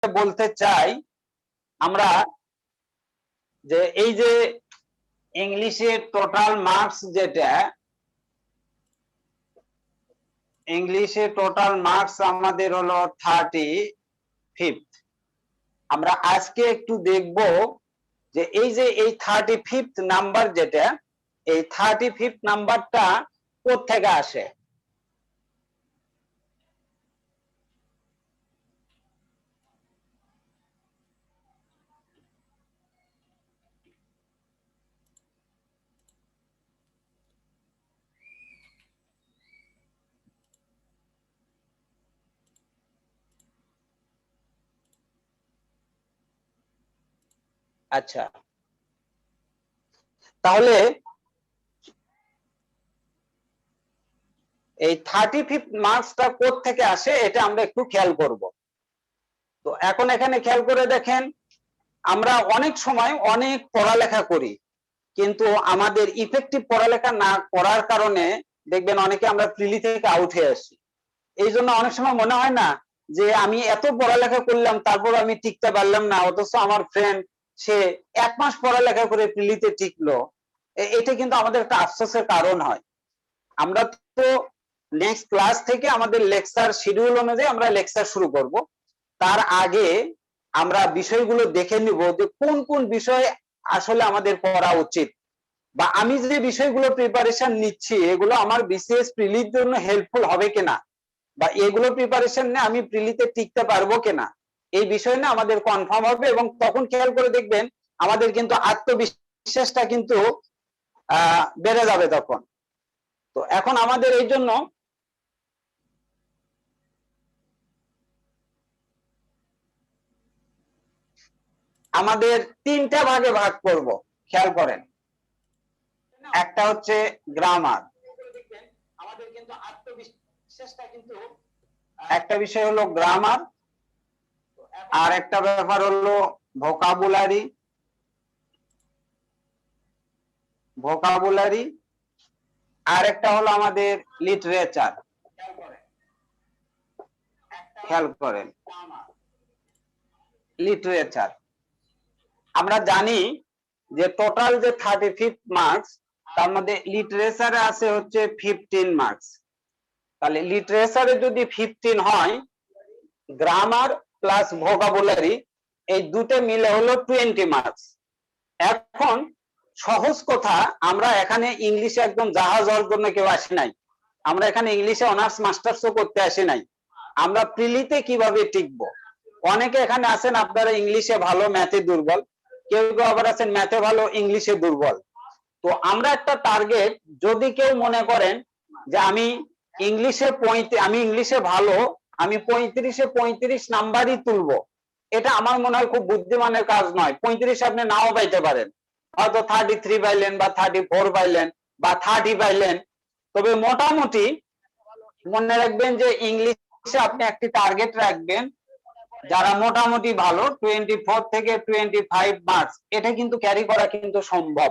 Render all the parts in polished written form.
বলতে চাই আমরা যে এই যে ইংলিশে টোটাল মার্কস যেটা ইংলিশে টোটাল মার্কস আমাদের হলো 35। আমরা আজকে একটু দেখব যে এই যে এই 35th নাম্বার যেটা এই 35th নাম্বারটা কোথা থেকে আসে। আচ্ছা, তাহলে এই 35th মার্কসটা কোথা থেকে আসে এটা আমরা একটু খেয়াল করব। তো এখন এখানে খেয়াল করে দেখেন, আমরা অনেক সময় অনেক পড়ালেখা করি, কিন্তু আমাদের ইফেক্টিভ পড়ালেখা না করার কারণে দেখবেন অনেকে আমরা প্রিলি থেকে আউট হয়ে আসি। এই জন্য অনেক সময় মনে হয় না যে আমি এত পড়ালেখা করলাম তারপর আমি টিকতে পারলাম না, অথচ আমার ফ্রেন্ড সে 1 মাস পড়ালেখা করে প্রিলিতে টিকলো। এটা কিন্তু আমাদের একটা আফসোসের কারণ হয়। আমরা তো নেক্সট ক্লাস থেকে আমাদের লেকচার শিডিউল অনুযায়ী আমরা লেকচার শুরু করব। তার আগে আমরা বিষয়গুলো দেখে নিব যে কোন কোন বিষয় আসলে আমাদের পড়া উচিত, বা আমি যে বিষয়গুলো প্রিপারেশন নিচ্ছি এগুলো আমার বিসিএস প্রিলির জন্য হেল্পফুল হবে কিনা, বা এগুলো প্রিপারেশন নিয়ে আমি প্রিলিতে টিকতে পারবো কিনা, এই বিষয় নিয়ে আমাদের কনফার্ম হবে। এবং তখন খেয়াল করে দেখবেন আমাদের কিন্তু আত্মবিশ্বাসটা কিন্তু বেড়ে যাবে তখন। তো এখন আমাদের এই জন্য আমাদের 3টা ভাগে ভাগ করব, খেয়াল করেন। একটা হচ্ছে গ্রামার, আমাদের কিন্তু আত্মবিশ্বাসটা কিন্তু একটা বিষয় হলো গ্রামার, আর একটা ব্যাপার হলো ভোকাবুলারি, আর একটা হলো আমাদের লিটারেচার। খেয়াল করেন লিটারেচার, আমরা জানি যে টোটাল যে 35 মার্কস তার মধ্যে লিটারেচারে আছে হচ্ছে 15 মার্কস। তাহলে লিটারেচারে যদি 15 হয়, গ্রামার প্লাস ভোকাবুলারি এই দুটো মিলে হলো 20 মার্কস। এখন সহজ কথা, আমরা এখানে ইংলিশে একদম জাহাজ হওয়ার জন্য কেউ আসি নাই, আমরা এখানে ইংলিশে অনার্স মাস্টার্সও করতে আসি নাই। আমরা প্রিলিতে কিভাবে টিকবো। অনেকে এখানে আছেন আপনারা ইংলিশে ভালো, ম্যাথে দুর্বল, কেউ কেউ আবার আছেন ম্যাথে ভালো, ইংলিশে দুর্বল। তো আমরা একটা টার্গেট, যদি কেউ মনে করেন যে আমি ইংলিশে ভালো, আমি 35-এ 35 নাম্বারই তুলবো, এটা আমার মনে হয় খুব বুদ্ধিমানের কাজ নয়। 35 আপনি নাও পাইতে পারেন, হয়তো 33 পাইলেন বা 34 পাইলেন বা 30 পাইলেন। তবে মোটামুটি মনে রাখবেন যে ইংলিশে আপনি একটি টার্গেট রাখবেন, যারা মোটামুটি ভালো 24 থেকে 25 মার্কস, এটা কিন্তু ক্যারি করা কিন্তু সম্ভব।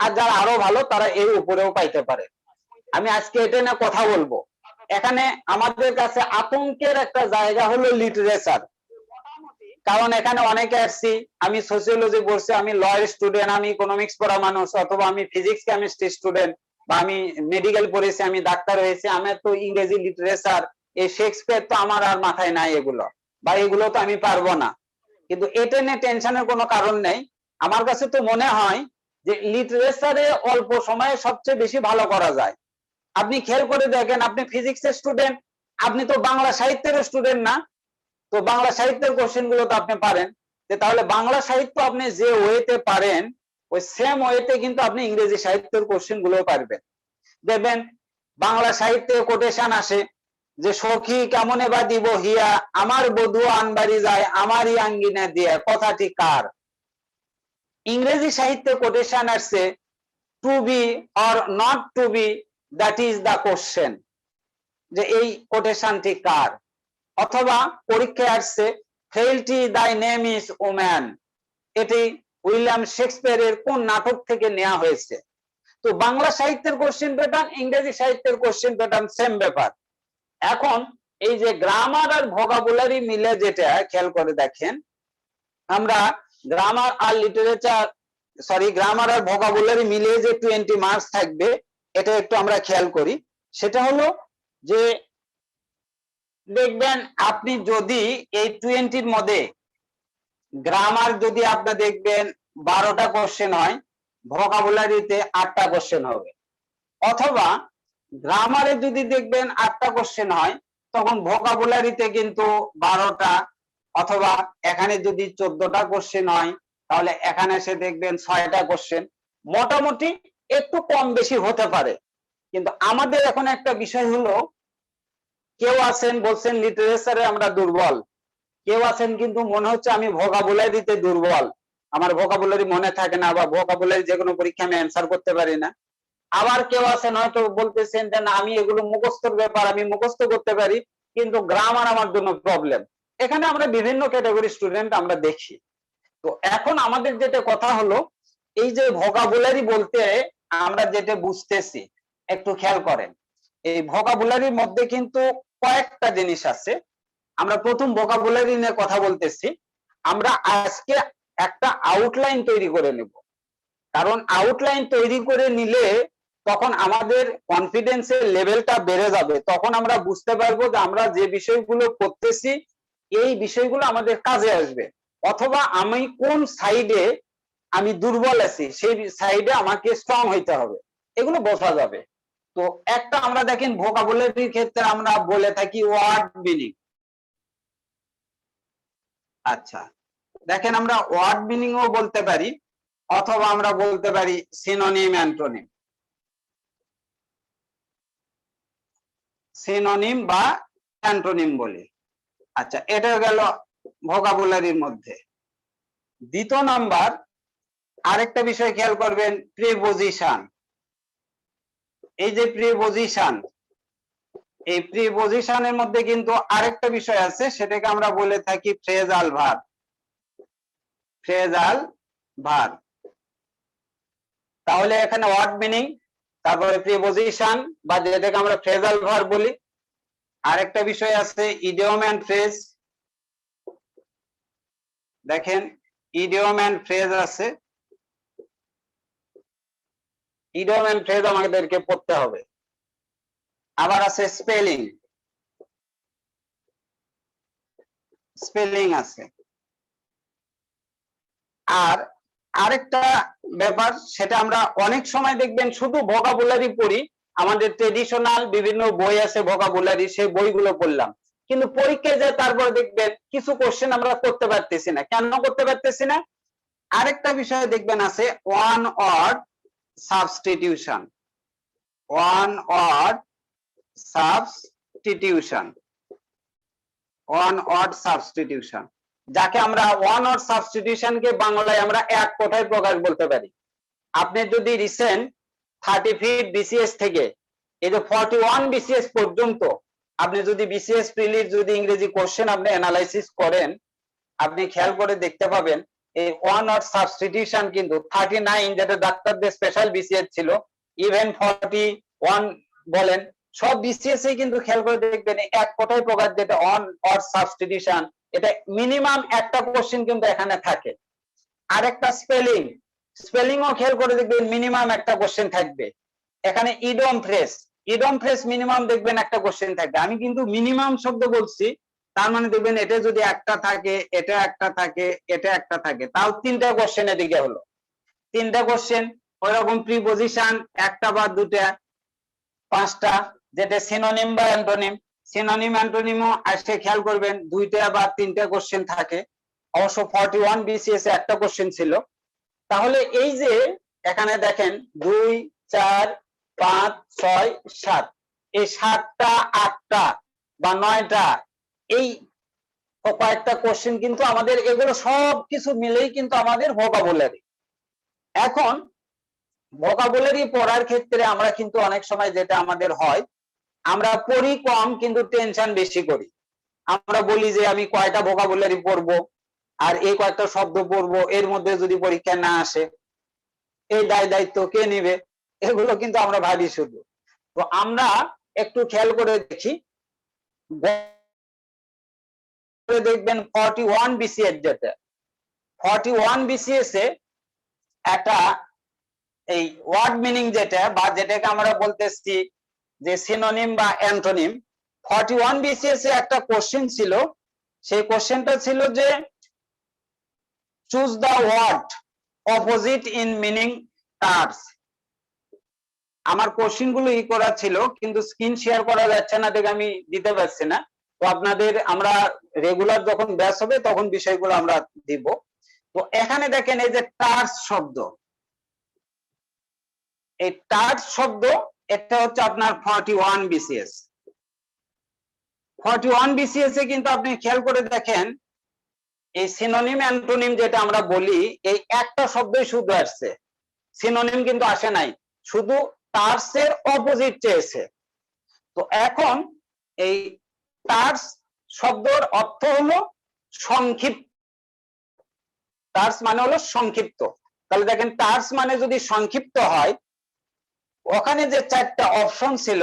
আর যারা আরো ভালো তারা এর উপরেও পাইতে পারে। আমি আজকে এটা নিয়ে কথা বলবো। এখানে আমাদের কাছে আতঙ্কের একটা জায়গা হলো লিটারেচার, কারণ এখানে অনেকে আসছি, আমি সোসিওলজি পড়ছি, আমি লয়ের স্টুডেন্ট, আমি ইকোনমিক্স পড়া মানুষ, অথবা আমি ফিজিক্স কেমিস্ট্রি স্টুডেন্ট, বা আমি মেডিকেল পড়েছি, আমি ডাক্তার হয়েছি, আমার তো ইংরেজি লিটারেচার এই শেক্সপিয়ার তো আমার আর মাথায় নাই এগুলো, বা এগুলো তো আমি পারবো না। কিন্তু এটা নিয়ে টেনশনের কোনো কারণ নেই। আমার কাছে তো মনে হয় যে লিটারেচারে অল্প সময়ে সবচেয়ে বেশি ভালো করা যায়। আপনি খেয়াল করে দেখেন, আপনি ফিজিক্সের স্টুডেন্ট, আপনি তো বাংলা সাহিত্যের স্টুডেন্ট না, তো বাংলা সাহিত্যের কোশ্চেন গুলো তো আপনি পারেন। তাহলে বাংলা সাহিত্য আপনি যে ওয়েতে পারেন ওই সেম ওয়েতে কিন্তু আপনি ইংরেজি সাহিত্যের কোশ্চেন গুলো পারবেন। দেখবেন বাংলা সাহিত্যে কোটেশন আসে যে সখী কেমনে বা দিব হিয়া, আমার বধূ আনবাড়ি যায় আমারই আঙ্গিনা দিয়া, কথাটি কার। ইংরেজি সাহিত্যে কোটেশন আসছে to be or not to be, that is the question, যে এই কোটেশনটি কার। অথবা পরীক্ষায় আসছে frailty thy name is woman, এটি উইলিয়াম শেক্সপিয়ারের কোন নাটক থেকে নেওয়া হয়েছে। তো বাংলা সাহিত্যের কোশ্চেন প্যাটার্ন, ইংরেজি সাহিত্যের কোশ্চেন প্যাটার্ন সেম ব্যাপার। এখন এই যে গ্রামার আর ভোকাবুলারি মিলে যেটা খেয়াল করে দেখেন, আমরা গ্রামার আর লিটারেচার গ্রামার আর ভোকাবুলারি মিলিয়ে যে 20 মার্কস থাকবে, এটা একটু আমরা খেয়াল করি। সেটা হলো যে দেখবেন আপনি যদি এই 20-র মধ্যে গ্রামার যদি আপনি দেখবেন 12টা কোশ্চেন হয়, ভোকাবুলারিতে 8টা কোশ্চেন হবে। অথবা গ্রামারে যদি দেখবেন 8টা কোশ্চেন হয়, তখন ভোকাবুলারিতে কিন্তু 12টা, অথবা এখানে যদি 14টা কোশ্চেন হয়, তাহলে এখানে এসে দেখবেন 6টা কোশ্চেন। মোটামুটি একটু কম বেশি হতে পারে। কিন্তু আমাদের এখন একটা বিষয় হলো, কেউ আছেন বলছেন লিটারেচারে আমরা দুর্বল, কেউ আছেন কিন্তু মনে হচ্ছে আমি ভোকাবুলারিতে দুর্বল, আমার ভোকাবুলারি মনে থাকে না, বা ভোকাবুলারি যে কোনো পরীক্ষা আমি অ্যান্সার করতে পারি না। আবার কেউ আছেন হয়তো বলতেছেন যে না, আমি এগুলো মুখস্থর ব্যাপার, আমি মুখস্থ করতে পারি, কিন্তু গ্রামার আমার জন্য প্রবলেম। এখানে আমরা বিভিন্ন ক্যাটাগরি স্টুডেন্ট আমরা দেখি। তো এখন আমাদের যেটা কথা হলো, এই যে ভোকাবুলারি বলতে আমরা যেটা বুঝতেছি, একটু খেয়াল করেন। এই ভোকাবুলারির মধ্যে কিন্তু কয়েকটা জিনিস আছে। আমরা প্রথম ভোকাবুলারি নিয়ে কথা বলতেছি। আমরা আজকে একটা আউটলাইন তৈরি করে নেব, কারণ আউটলাইন তৈরি করে নিলে তখন আমাদের কনফিডেন্সের লেভেলটা বেড়ে যাবে। তখন আমরা বুঝতে পারবো যে আমরা যে বিষয়গুলো করতেছি, এই বিষয়গুলো আমাদের কাজে আসবে, অথবা আমি কোন সাইডে আমি দুর্বল আছি, সেই সাইডে আমাকে স্ট্রং হইতে হবে, এগুলো বোঝা যাবে। তো একটা আমরা দেখেন ভোকাবুলারির ক্ষেত্রে আমরা বলে থাকি ওয়ার্ড মিনিং। আচ্ছা, দেখেন আমরা ওয়ার্ড মিনিংও বলতে পারি, অথবা আমরা বলতে পারি সিনোনিম অ্যান্টোনিম, সিনোনিম বা অ্যান্টোনিম বলি। আচ্ছা, এটা গেল ভোকাবুলারির মধ্যে। দ্বিতীয় নাম্বার আরেকটা বিষয় খেয়াল করবেন, প্রিপজিশন। এই যে প্রিপজিশন, এই প্রিপজিশনের মধ্যে কিন্তু আরেকটা বিষয় আছে, সেটাকে আমরা বলে থাকি ফ্রেজাল ভার্ব। Phrasal verb. তাহলে এখানে ওয়ার্ড মিনিং, তারপরে প্রিপজিশন বা যেটাকে আমরা ফ্রেজাল ভার্ব বলি। আরেকটা বিষয় আছে ইডিয়ম এন্ড ফ্রেজ। দেখেন ইডিয়ম এন্ড ফ্রেজ আছে, ইডিয়ম এন্ড ফ্রেজ আমাদেরকে পড়তে হবে। আবার আছে স্পেলিং, স্পেলিং আছে। আর আরেকটা ব্যাপার, সেটা আমরা অনেক সময় দেখবেন শুধু ভোকাবুলারি পড়ি, আমাদের ট্রেডিশনাল বিভিন্ন বই আছে ভোকাবুলারি, সেই বইগুলো পড়লাম, কিন্তু পরীক্ষায় যায় তারপর দেখবেন কিছু কোশ্চেন আমরা করতে পারতেছি না। কেন করতে পারতেছি না? আরেকটা বিষয় দেখবেন আছে one word substitution. One word substitution, one word substitution, যাকে আমরা ওয়ান ওয়ার্ড সাবস্টিটিউশনকে বাংলায় আমরা এক কথায় প্রকাশ বলতে পারি। আপনি যদি রিসেন্ট 30 ফিট বিসিএস থেকে এই যে 41 বিসিএস পর্যন্ত আপনি যদি বিসিএস প্রিলির যদি ইংরেজি কোশ্চেন আপনি অ্যানালাইসিস করেন, আপনি খেয়াল করে দেখতে পাবেন এই ওয়ান ওয়ার্ড সাবস্টিটিউশন কিন্তু 39, যেটা ডাক্তারদের স্পেশাল বিসিএস ছিল, ইভেন 41 বলেন, সব বিসিএস এ কিন্তু খেয়াল করে দেখবেন এক কথায় প্রকাশ, যেটা অন ওয়ার্ড সাবস্টিটিউশন, এটা মিনিমাম একটা কোশ্চেন কিন্তু এখানে থাকে। আরেকটা স্পেলিং, স্পেলিংও খেয়াল করে দেখবেন মিনিমাম একটা কোশ্চেন থাকবে। এখানে idiom phrase, idiom phrase minimum দেখবেন একটা কোশ্চেন থাকবে। আমি কিন্তু মিনিমাম শব্দ বলছি, তার মানে দেখবেন এটা যদি একটা থাকে, এটা একটা থাকে, এটা একটা থাকে, তাও 3টা কোশ্চেন এদিকে হলো, 3টা কোশ্চেন। ওইরকম প্রিপজিশন একটা বা দুটা, 5টা, যেটা সিনোনিম বা অ্যান্টোনিম। সিনোনিম অ্যান্টোনিমও আসে খেয়াল করবেন 2টা বা 3টা কোশ্চেন থাকে। অবশ্য 41 বিসিএস এ একটা কোশ্চেন ছিল। তাহলে এই যে এখানে দেখেন 2, 4, 5, 6, 7, এই 7টা 8টা বা 9টা, এই কয়েকটা কোশ্চেন কিন্তু আমাদের, এগুলো সব কিছু মিলেই কিন্তু আমাদের ভোকাবুলারি। এখন ভোকাবুলারি পড়ার ক্ষেত্রে আমরা কিন্তু অনেক সময় যেটা আমাদের হয়, আমরা পড়ি কম কিন্তু টেনশন বেশি করি। আমরা বলি যে আমি কয়টা ভোকাবুলারি পড়বো আর এই কয়েকটা শব্দ পড়বো, এর মধ্যে যদি পরীক্ষা না আসে এই দায় দায়িত্ব কে নিবে, এগুলো কিন্তু আমরা ভাবি শুধু। তো আমরা একটু খেয়াল করে দেখি দেখবেন 41 বিসিএস যেটা 41 বিসিএস এ একটা এই ওয়ার্ড মিনিং যেটা বা যেটাকে আমরা বলতেছি যে সিনোনিম বা অ্যান্টোনিম 41 বিসিএস এ একটা কোশ্চেন ছিল সেই কোশ্চেনটা ছিল যে choose the word opposite in meaning terms আমার কোশ্চেন গুলো করা ছিল কিন্তু স্ক্রিন শেয়ার করা যাচ্ছে না দেখে আমি দিতে পারছি না তো আপনাদের আমরা রেগুলার যখন ব্যাচ হবে তখন বিষয়গুলো আমরা দিব তো এখানে দেখেন এই যে টার্স শব্দ এই টার্স শব্দ এটা হচ্ছে আপনার 41 বিসিএস 41 বিসিএস এ কিন্তু আপনি খেয়াল করে দেখেন এই সিনোনিম অ্যান্টোনিম যেটা আমরা বলি এই একটা শব্দই শুধু আসছে সিনোনিম কিন্তু আসে নাই শুধু টার্সের অপোজিট চেয়েছে তো এখন এই টার্স শব্দের অর্থ হলো সংক্ষিপ্ত টার্স মানে হলো সংক্ষিপ্ত তাহলে দেখেন টার্স মানে যদি সংক্ষিপ্ত হয় ওখানে যে চারটা অপশন ছিল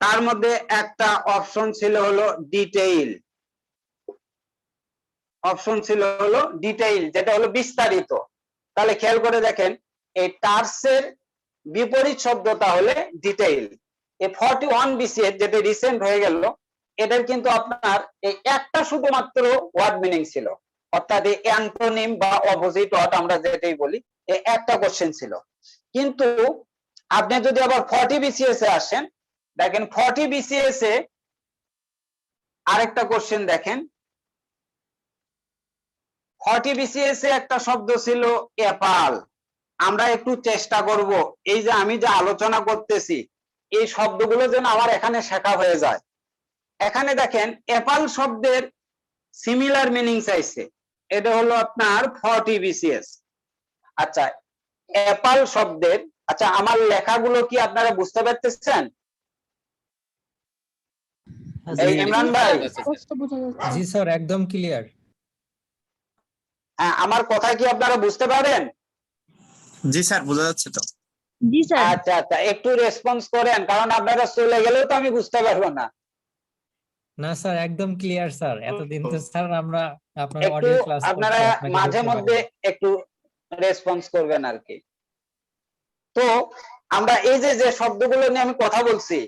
তার মধ্যে একটা অপশন ছিল হলো ডিটেইল অপশন ছিল হলো ডিটেইল যেটা হলো বিস্তারিত তাহলে খেয়াল করে দেখেন এই টার্সের বিপরীত শব্দ তাহলে ডিটেইল এই 41 বিসিএস যেটা রিসেন্ট হয়ে গেল এটার কিন্তু আপনার এই একটা শুধুমাত্র ওয়ার্ড মিনিং ছিল অর্থাৎ এই অ্যান্টোনিম বা অপোজিট ওয়ার্ড আমরা যেটাই বলি এই একটা কোশ্চেন ছিল কিন্তু আপনি যদি আবার 40 বিসিএস এ আসেন দেখেন 40 বিসিএস এ আরেকটা কোশ্চেন দেখেন 40 বিসিএস এ একটা শব্দ ছিল অ্যাপাল আমরা একটু চেষ্টা করব এই যে আমি যে আলোচনা করতেছি এই শব্দগুলো যেন আমার এখানে শেখা হয়ে যায় এখানে দেখেন অ্যাপাল শব্দের সিমিলার মিনিং চাইছে এটা হলো আপনার 40 বিসিএস আচ্ছা অ্যাপাল শব্দের আচ্ছা আমার লেখাগুলো কি আপনারা বুঝতে পারতেছেন এই ইমরান ভাই জি স্যার একদম ক্লিয়ার হ্যাঁ আমার কথা কি আপনারা বুঝতে পারেন জি স্যার বোঝা যাচ্ছে তো জি স্যার আচ্ছা আচ্ছা একটু রেসপন্স করেন কারণ আপনারা চলে গেলেও তো আমি বুঝতে পারবো না না স্যার একদম ক্লিয়ার স্যার এতদিন তো স্যার আমরা আপনার একটু অডিও ক্লাস আপনারা করছি আপনাকে মাঝে বুঝতে মধ্যে পারিনি। একটু রেসপন্স করবেন আর কি তো আমরা এই যে যে শব্দগুলো নিয়ে আমি কথা বলছি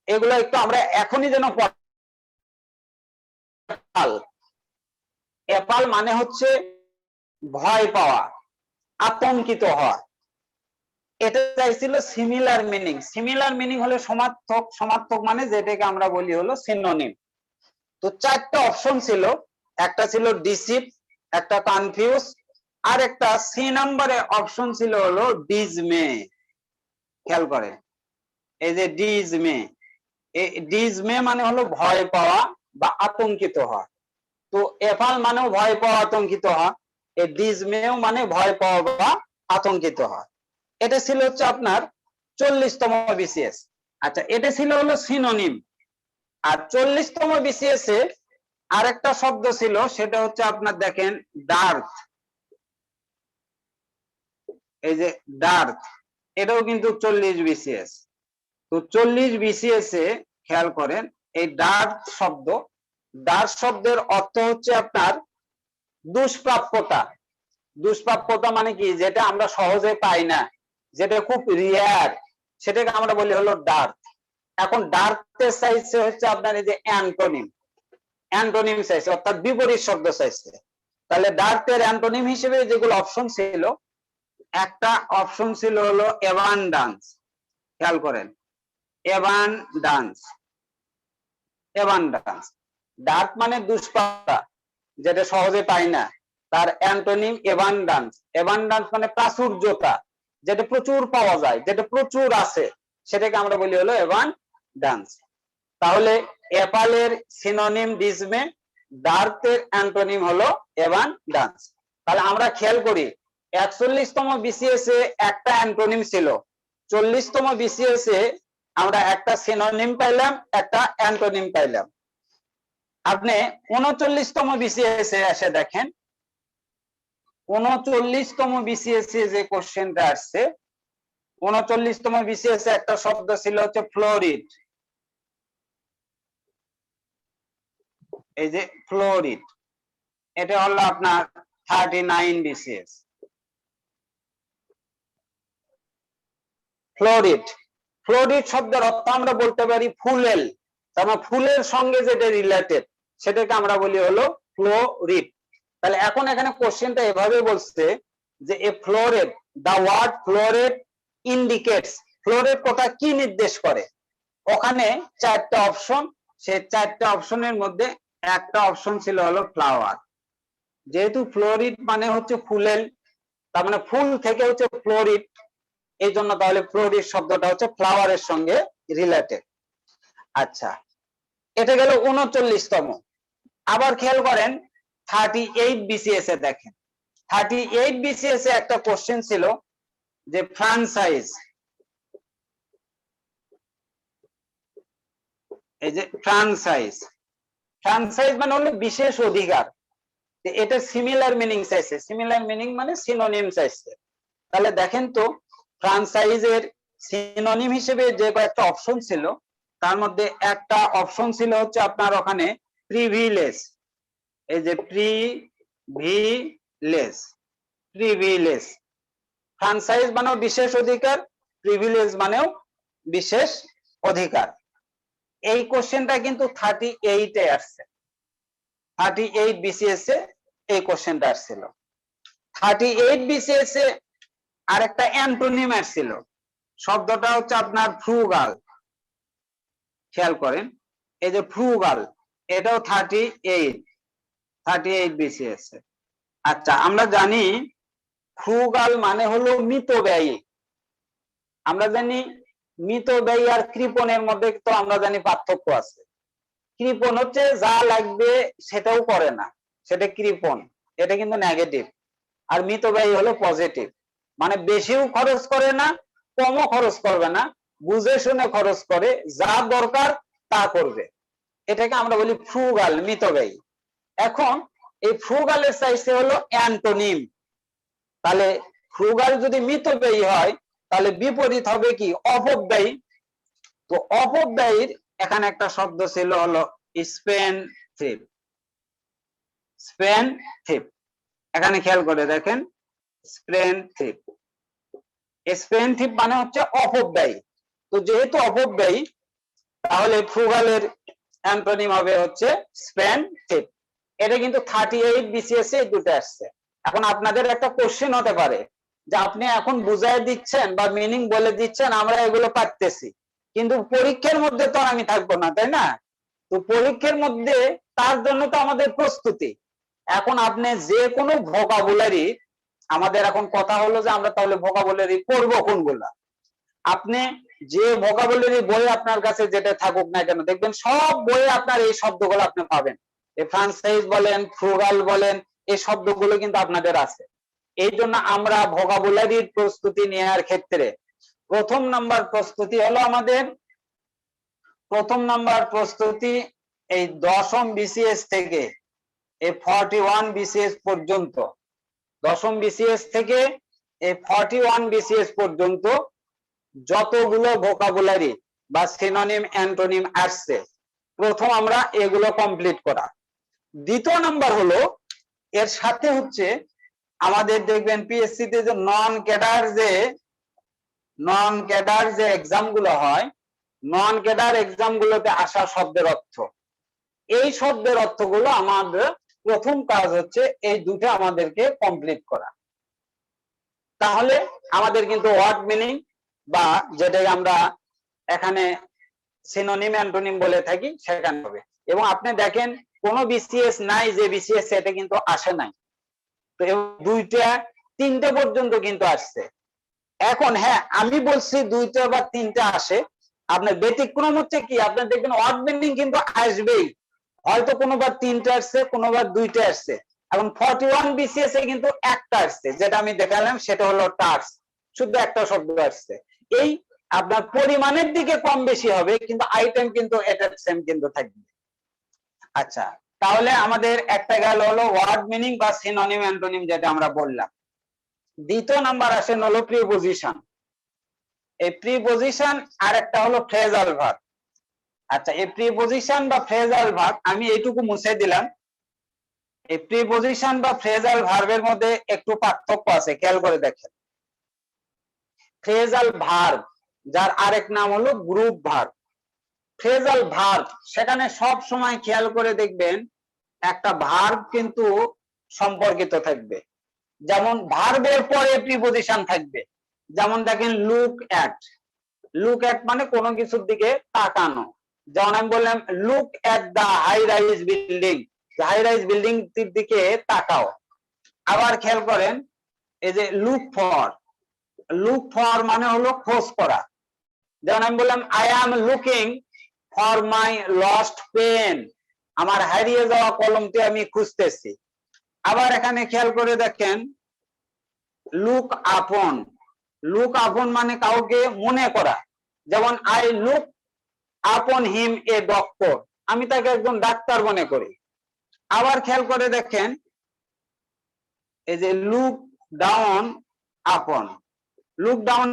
এগুলো একটু আমরা এখনই যেন এপাল এপাল মানে হচ্ছে ভয় পাওয়া আতঙ্কিত হওয়া এটা চাইছিল সিমিলার মিনিং হলো সমার্থক সমার্থক মানে যেটাকে আমরা বলি হলো সিনোনিম তো চারটা অপশন ছিল একটা ছিল ডিসিভ একটা কনফিউজ আর একটা সি নাম্বারে অপশন ছিল হলো ডিজমে খেয়াল করে এই যে ডিজমে মানে হলো ভয় পাওয়া বা আতঙ্কিত হওয়া তো এফাল মানেও ভয় পাওয়া আতঙ্কিত হওয়া এই ডিজমেও মানে ভয় পাওয়া বা আতঙ্কিত হওয়া এটা ছিল হচ্ছে আপনার 40তম বিসিএস আচ্ছা এটা ছিল হলো সিনোনিম আর 40তম বিসিএস এ আরেকটা শব্দ ছিল সেটা হচ্ছে আপনার দেখেন ডার্থ এই যে ডার্থ এটাও কিন্তু 40 বিসিএস তো 40 বিসিএস এ খেয়াল করেন এই ডার্থ শব্দের অর্থ হচ্ছে আপনার দুষ্প্রাপ্যতা মানে কি যেটা আমরা সহজে পাই না যেটা খুব রিয়ার সেটাকে আমরা বলি হলো ডার্থ এখন ডার্থের চাইছে হচ্ছে আপনার এই যে অ্যান্টোনিম চাইছে অর্থাৎ বিপরীত শব্দ চাইছে তাহলে ডার্থের অ্যান্টোনিম হিসেবে যেগুলো অপশন ছিল একটা অপশন ছিল হলো অ্যাবান্ডান্স খেয়াল করেন অ্যাবান্ডান্স ডার্থ মানে দুষ্প্রাপ্যতা যেটা সহজে পাই না তার অ্যান্টোনিম অ্যাবান্ডান্স মানে প্রাচুর্যতা যেটা প্রচুর পাওয়া যায় যেটা প্রচুর আছে সেটাকে আমরা বলি হলো অ্যাবান্ডান্স তাহলে অ্যাপালের সিনোনিম ডিজমে ডার্থের অ্যান্টোনিম হলো অ্যাবান্ডান্স তাহলে আমরা খেয়াল করি 41তম বিসিএস এ একটা অ্যান্টোনিম ছিল 40তম বিসিএস এ আমরা একটা সিনোনিম পাইলাম একটা অ্যান্টোনিম পাইলাম আপনি 39তম বিসিএস এ এসে দেখেন 39তম বিসিএস এ যে কোশ্চেনটা আসছে 39তম বিসিএস এ একটা শব্দ ছিল হচ্ছে ফ্লোরিড এই যে ফ্লোরিড, এটা হলো আপনার 39 BCS। ফ্লোরিড, ফ্লোরিড শব্দের অর্থ আমরা বলতে পারি ফুলেল, তার মানে ফুলের সঙ্গে যেটা রিলেটেড সেটাকে আমরা বলি হলো ফ্লোরিড। তাহলে এখন এখানে কোশ্চেনটা এভাবে বলছে যে a florid, the word florid indicates, florid কথা কি নির্দেশ করে? ওখানে 4টা অপশন, সেই 4টা অপশনের মধ্যে একটা অপশন ছিল হলো ফ্লাওয়ার। যেহেতু ফ্লোরিড মানে হচ্ছে ফুলেল, তার মানে ফুল থেকে হচ্ছে ফ্লোরিড, এই জন্য তাহলে ফ্লোরিড শব্দটা হচ্ছে ফ্লাওয়ারের সঙ্গে রিলেটেড। আচ্ছা, এটা গেল 39তম। আবার খেয়াল করেন 38 BCS এ দেখেন, 38 BCS এ একটা কোশ্চেন ছিল যে ফ্রাঞ্চাইজ, এই যে ফ্রাঞ্চাইজ, ফ্রাঞ্চাইজ মানে হলো বিশেষ অধিকার। এটা সিমিলার মিনিং চাইছে, সিমিলার মিনিং মানে সিনোনিম চাইছে। তাহলে দেখেন তো ফ্রাঞ্চাইজের সিনোনিম হিসেবে যে কয়েকটা অপশন ছিল তার মধ্যে একটা অপশন ছিল হচ্ছে আপনার ওখানে প্রিভিলেজ, এই যে প্রিভিলেজ, প্রিভিলেজ। ফ্রাঞ্চাইজ মানেও বিশেষ অধিকার, প্রিভিলেজ মানেও বিশেষ অধিকার। এই কোশ্চেনটা কিন্তু 38 এ আসছে, 38 BCS এ এই কোশ্চেনটা আসছিল। 38 BCS এ আরেকটা অ্যান্টোনিম আসছিল, শব্দটা হচ্ছে আপনার ফ্রুগাল। খেয়াল করেন এই যে ফ্রুগাল, এটাও 38 BCS এ। আচ্ছা, আমরা জানি ফ্রুগাল মানে হলো মিতব্যয়ী। আমরা জানি মিতব্যয়ী আর কৃপণের মধ্যে তো আমরা জানি পার্থক্য আছে। কৃপণ হচ্ছে যা লাগবে সেটাও করে না, সেটা কৃপণ, এটা কিন্তু নেগেটিভ। আর মিতব্যয়ী হলো পজিটিভ, মানে বেশিও খরচ করে না কমও খরচ করবে না, বুঝে শুনে খরচ করে, যা দরকার তা করবে, এটাকে আমরা বলি ফ্রুগাল, মিতব্যয়ী। এখন এই ফ্রুগালের চাইছে হলো অ্যান্টোনিম। তাহলে ফ্রুগাল যদি মিতব্যয়ী হয় তাহলে বিপরীত হবে কি? অপব্যয়ী। তো অপব্যয়ীর এখানে একটা শব্দ ছিল হলো স্পেন্ডথ্রিফট, স্পেন্ডথ্রিফট। এখানে খেয়াল করে দেখেন স্পেন্ডথ্রিফট, স্পেন্ডথ্রিফট মানে হচ্ছে অপব্যয়ী। তো যেহেতু অপব্যয়ী তাহলে ফ্রুগালের অ্যান্টোনিম হবে হচ্ছে স্পেন্ডথ্রিফট। এটা কিন্তু 38 BCS এ দুটো আসছে। এখন আপনাদের একটা কোশ্চেন হতে পারে যে আপনি এখন বুঝাই দিচ্ছেন বা মিনিং বলে দিচ্ছেন, আমরা এগুলো পারতেছি, কিন্তু পরীক্ষার মধ্যে তো আমি থাকবো না, তাই না? তো পরীক্ষার মধ্যে তার জন্য তো আমাদের প্রস্তুতি। এখন আপনি যে কোনো ভোকাবুলারি, আমাদের এখন কথা হলো যে আমরা তাহলে ভোকাবুলারি পড়বো কোনগুলা। আপনি যে ভোকাবুলারি বই আপনার কাছে যেটা থাকুক না কেন, দেখবেন সব বইয়ে আপনার এই শব্দগুলো আপনি পাবেন। এই ফ্রাঞ্চাইজ বলেন, ফ্রুগাল বলেন, এই শব্দগুলো কিন্তু আপনাদের আছে। এই জন্য আমরা ভোকাবুলারির প্রস্তুতি নেওয়ার ক্ষেত্রে প্রথম নাম্বার প্রস্তুতি হলো আমাদের, প্রথম নাম্বার প্রস্তুতি এই 10ম BCS থেকে এই 41 BCS পর্যন্ত, 10ম BCS থেকে এই 41 BCS পর্যন্ত যতগুলো ভোকাবুলারি বা সিনোনিম অ্যান্টোনিম আসছে, প্রথম আমরা এগুলো কমপ্লিট করা। দ্বিতীয় নাম্বার হলো এর সাথে হচ্ছে আমাদের দেখবেন পিএসসি তে যে নন ক্যাডার যে এক্সাম গুলো হয়, নন ক্যাডার এক্সাম গুলোতে আসা শব্দের অর্থ, এই শব্দের অর্থগুলো আমাদের প্রথম কাজ হচ্ছে এই দুটো আমাদেরকে কমপ্লিট করা। তাহলে আমাদের কিন্তু ওয়ার্ড মিনিং বা যেটাকে আমরা এখানে সিনোনিম অ্যান্টোনিম বলে থাকি সেখানে হবে। এবং আপনি দেখেন কোন BCS নাই যে BCS এটা কিন্তু আসে নাই, তো 2টা 3টা পর্যন্ত কিন্তু আসছে। এখন হ্যাঁ, আমি বলছি 2টা বা 3টা আসে, আপনার ব্যতিক্রম হচ্ছে কি, আপনার দেখবেন ওয়ার্ড মিনিং কিন্তু আসবেই, হয়তো কোনোবার 3টা আসছে, কোনোবার 2টা আসছে। এখন 41 BCS এ কিন্তু একটা আসছে, যেটা আমি দেখালাম, সেটা হলো টাস্ক, শুধু একটা শব্দ আসছে। এই আপনার পরিমাণের দিকে কম বেশি হবে, কিন্তু আইটেম কিন্তু এটা সেম কিন্তু থাকবে। আচ্ছা, তাহলে আমাদের একটা গেল হলো ওয়ার্ড মিনিং বা সিনোনিম অ্যান্টোনিম যেটা আমরা বললাম। দ্বিতীয় নাম্বার আসেন হলো প্রিপজিশন। এই প্রিপজিশন আর একটা হলো ফ্রেজাল ভার্ব। আচ্ছা, এই প্রিপজিশন বা ফ্রেজাল ভার্ব আমি এইটুকু মুছে দিলাম। এই প্রিপজিশন বা ফ্রেজাল ভার্বের মধ্যে একটু পার্থক্য আছে, খেয়াল করে দেখেন। ফ্রেজাল ভার্ব যার আরেক নাম হলো গ্রুপ ভার্ব। ফ্রেজাল ভার্ব সেখানে সব সময় খেয়াল করে দেখবেন একটা ভার্ব কিন্তু সম্পর্কিত থাকবে। যেমন ভার্বের পরে প্রিপজিশন থাকবে। যেমন দেখেন লুক অ্যাট। লুক অ্যাট মানে কোনো কিছুর দিকে তাকানো। যেমন আমি বললাম look at the high rise building, high rise building টির দিকে তাকাও। আবার খেয়াল করেন এই যে লুক ফর, লুক ফর মানে হলো খোঁজ করা। যেমন আমি বললাম I am looking for my lost pen, আমার হারিয়ে যাওয়া কলমটি আমি খুঁজতেছি। আবার এখানে খেয়াল করে দেখেন লুক আপন, লুক আপন মানে কাউকে মনে করা। যেমন আই লুক আপন হিম এ ডক্টর, আমি তাকে একজন ডাক্তার মনে করি। আবার খেয়াল করে দেখেন এই যে look down upon, look down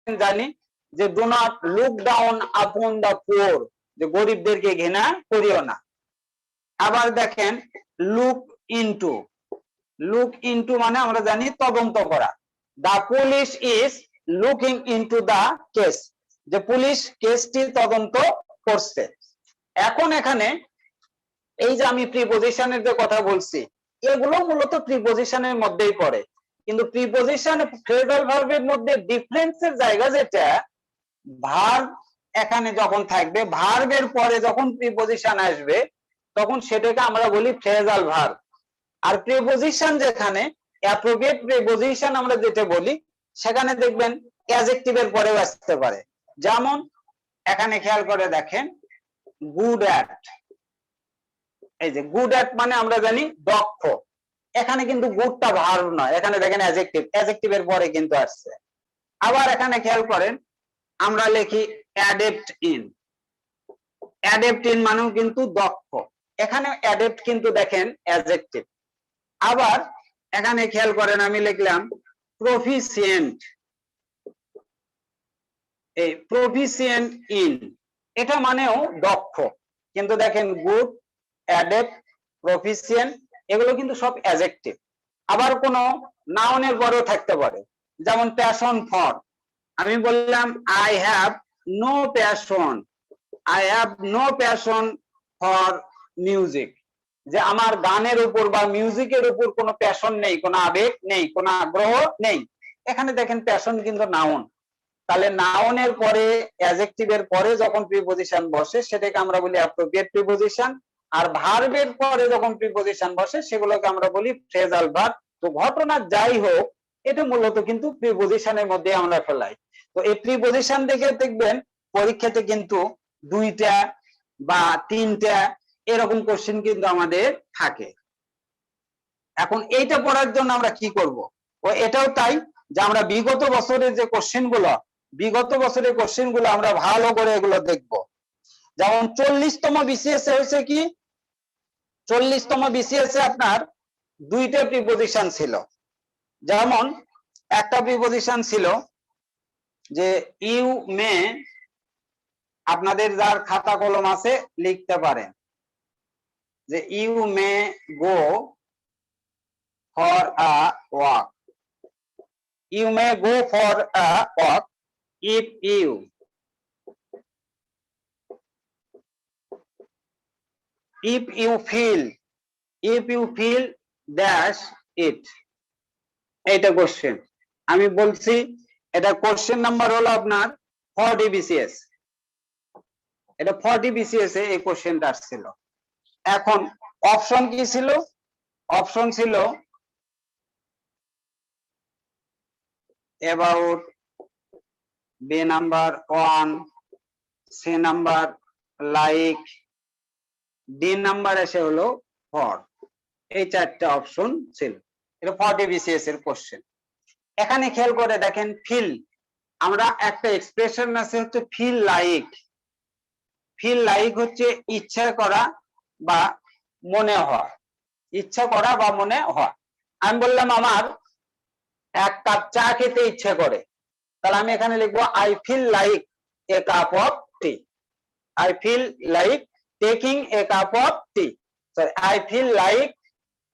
জানি যে do not look down upon the poor, যে গরিবদেরকে ঘৃণা করিও না। আবার দেখেন লুক ইনটু, লুক ইনটু মানে আমরা জানি তদন্ত করা। The police is looking into the case, যে পুলিশ কেসটি তদন্ত করছে। এখন এখানে এই যে আমি প্রিপজিশনের যে কথা বলছি এগুলো মূলত প্রিপজিশনের মধ্যেই পড়ে, কিন্তু প্রিপজিশন ফ্রেজাল ভার্বের মধ্যে ডিফারেন্সের জায়গা যেটা ভার্ব এখানে যখন থাকবে, ভার্বের পরে যখন প্রিপজিশন আসবে তখন সেটাকে আমরা বলি ফ্রেজাল ভার্ব। আর প্রিপজিশন যেখানে অ্যাপ্রোপ্রিয়েট প্রিপজিশন আমরা যেটা বলি সেখানে দেখবেন অ্যাডজেক্টিভের পরেও আসতে পারে। যেমন এখানে খেয়াল করে দেখেন গুড অ্যাট, এই যে গুড অ্যাট মানে আমরা জানি দক্ষ, এখানে কিন্তু গুডটা ভার্ব নয়, এখানে দেখেন অ্যাডজেক্টিভ, অ্যাডজেক্টিভের পরে কিন্তু আসছে। আবার এখানে খেয়াল করেন আমরা লিখি অ্যাডেপ্ট ইন, অ্যাডেপ্ট ইন মানেও কিন্তু দক্ষ, এখানে অ্যাডেপ্ট কিন্তু দেখেন অ্যাডজেক্টিভ। আবার এখানে খেয়াল করেন আমি লিখলাম প্রফিসিয়েন্ট, এই প্রফিসিয়েন্ট ইন এটা মানেও দক্ষ, কিন্তু দেখেন গুড, অ্যাডেপ্ট, প্রফিসিয়েন্ট এগুলো কিন্তু সব অ্যাডজেক্টিভ। আবার কোনো নাউনের পরেও থাকতে পারে, যেমন প্যাশন ফর, আমি বললাম I have no passion, I have no passion for music, যে আমার গানের উপর বা মিউজিকের উপর কোনো প্যাশন নেই, কোনো আবেগ নেই, কোনো আগ্রহ নেই। এখানে দেখেন প্যাশন কিন্তু নাউন, তাহলে নাউনের পরে অ্যাডজেক্টিভের পরে যখন প্রিপজিশন বসে সেটাকে আমরা বলি অ্যাপ্রোপ্রিয়েট প্রিপজিশন, আর ভার্বের পরে যখন প্রিপজিশন বসে সেগুলোকে আমরা বলি ফ্রেজাল ভার্ব। তো ঘটনা যাই হোক এটা মূলত কিন্তু প্রিপজিশনের মধ্যে আমরা ফেলাই। তো এই প্রিপজিশন দেখে দেখবেন পরীক্ষাতে কিন্তু 2টা বা 3টা এরকম কোশ্চেন কিন্তু আমাদের থাকে। এখন এইটা পড়ার জন্য আমরা কি করব? ও এটাও তাই যে আমরা বিগত বছরের যে কোশ্চেন গুলো, বিগত বছরের কোশ্চেন গুলো আমরা ভালো করে এগুলো দেখব। যেমন 40তম বিসিএস এ হয়েছে কি, 40তম বিসিএস এ আপনার 2টা প্রিপজিশন ছিল। যেমন একটা প্রিপজিশন ছিল যে ইউ মে, আপনাদের যার খাতা কলম আছে লিখতে পারেন যে you may go for a walk, you may go for a walk if you feel dash it, এটা কোশ্চেন আমি বলছি। এটা কোশ্চেন নাম্বার হলো আপনার 40 বিসিএস, এটা 40 বিসিএস এ এই কোশ্চেনটা আসছিল। এখন অপশন কি ছিল? অপশন ছিল about, B number 1, C number like, D number এসে হলো ফর। এই 4টা অপশন ছিল, এটা 40 বিসিএস এর কোশ্চেন। এখানে খেয়াল করে দেখেন ফিল, আমরা একটা এক্সপ্রেশন আছে হচ্ছে ফিল লাইক, ফিল লাইক হচ্ছে ইচ্ছা করা বা মনে হওয়া, ইচ্ছা করা বা মনে হওয়া। আমি বললাম আমার 1 কাপ চা খেতে ইচ্ছে করে, তাহলে আমি এখানে লিখবো I feel like a cup of tea. I feel like taking a cup of tea. I feel like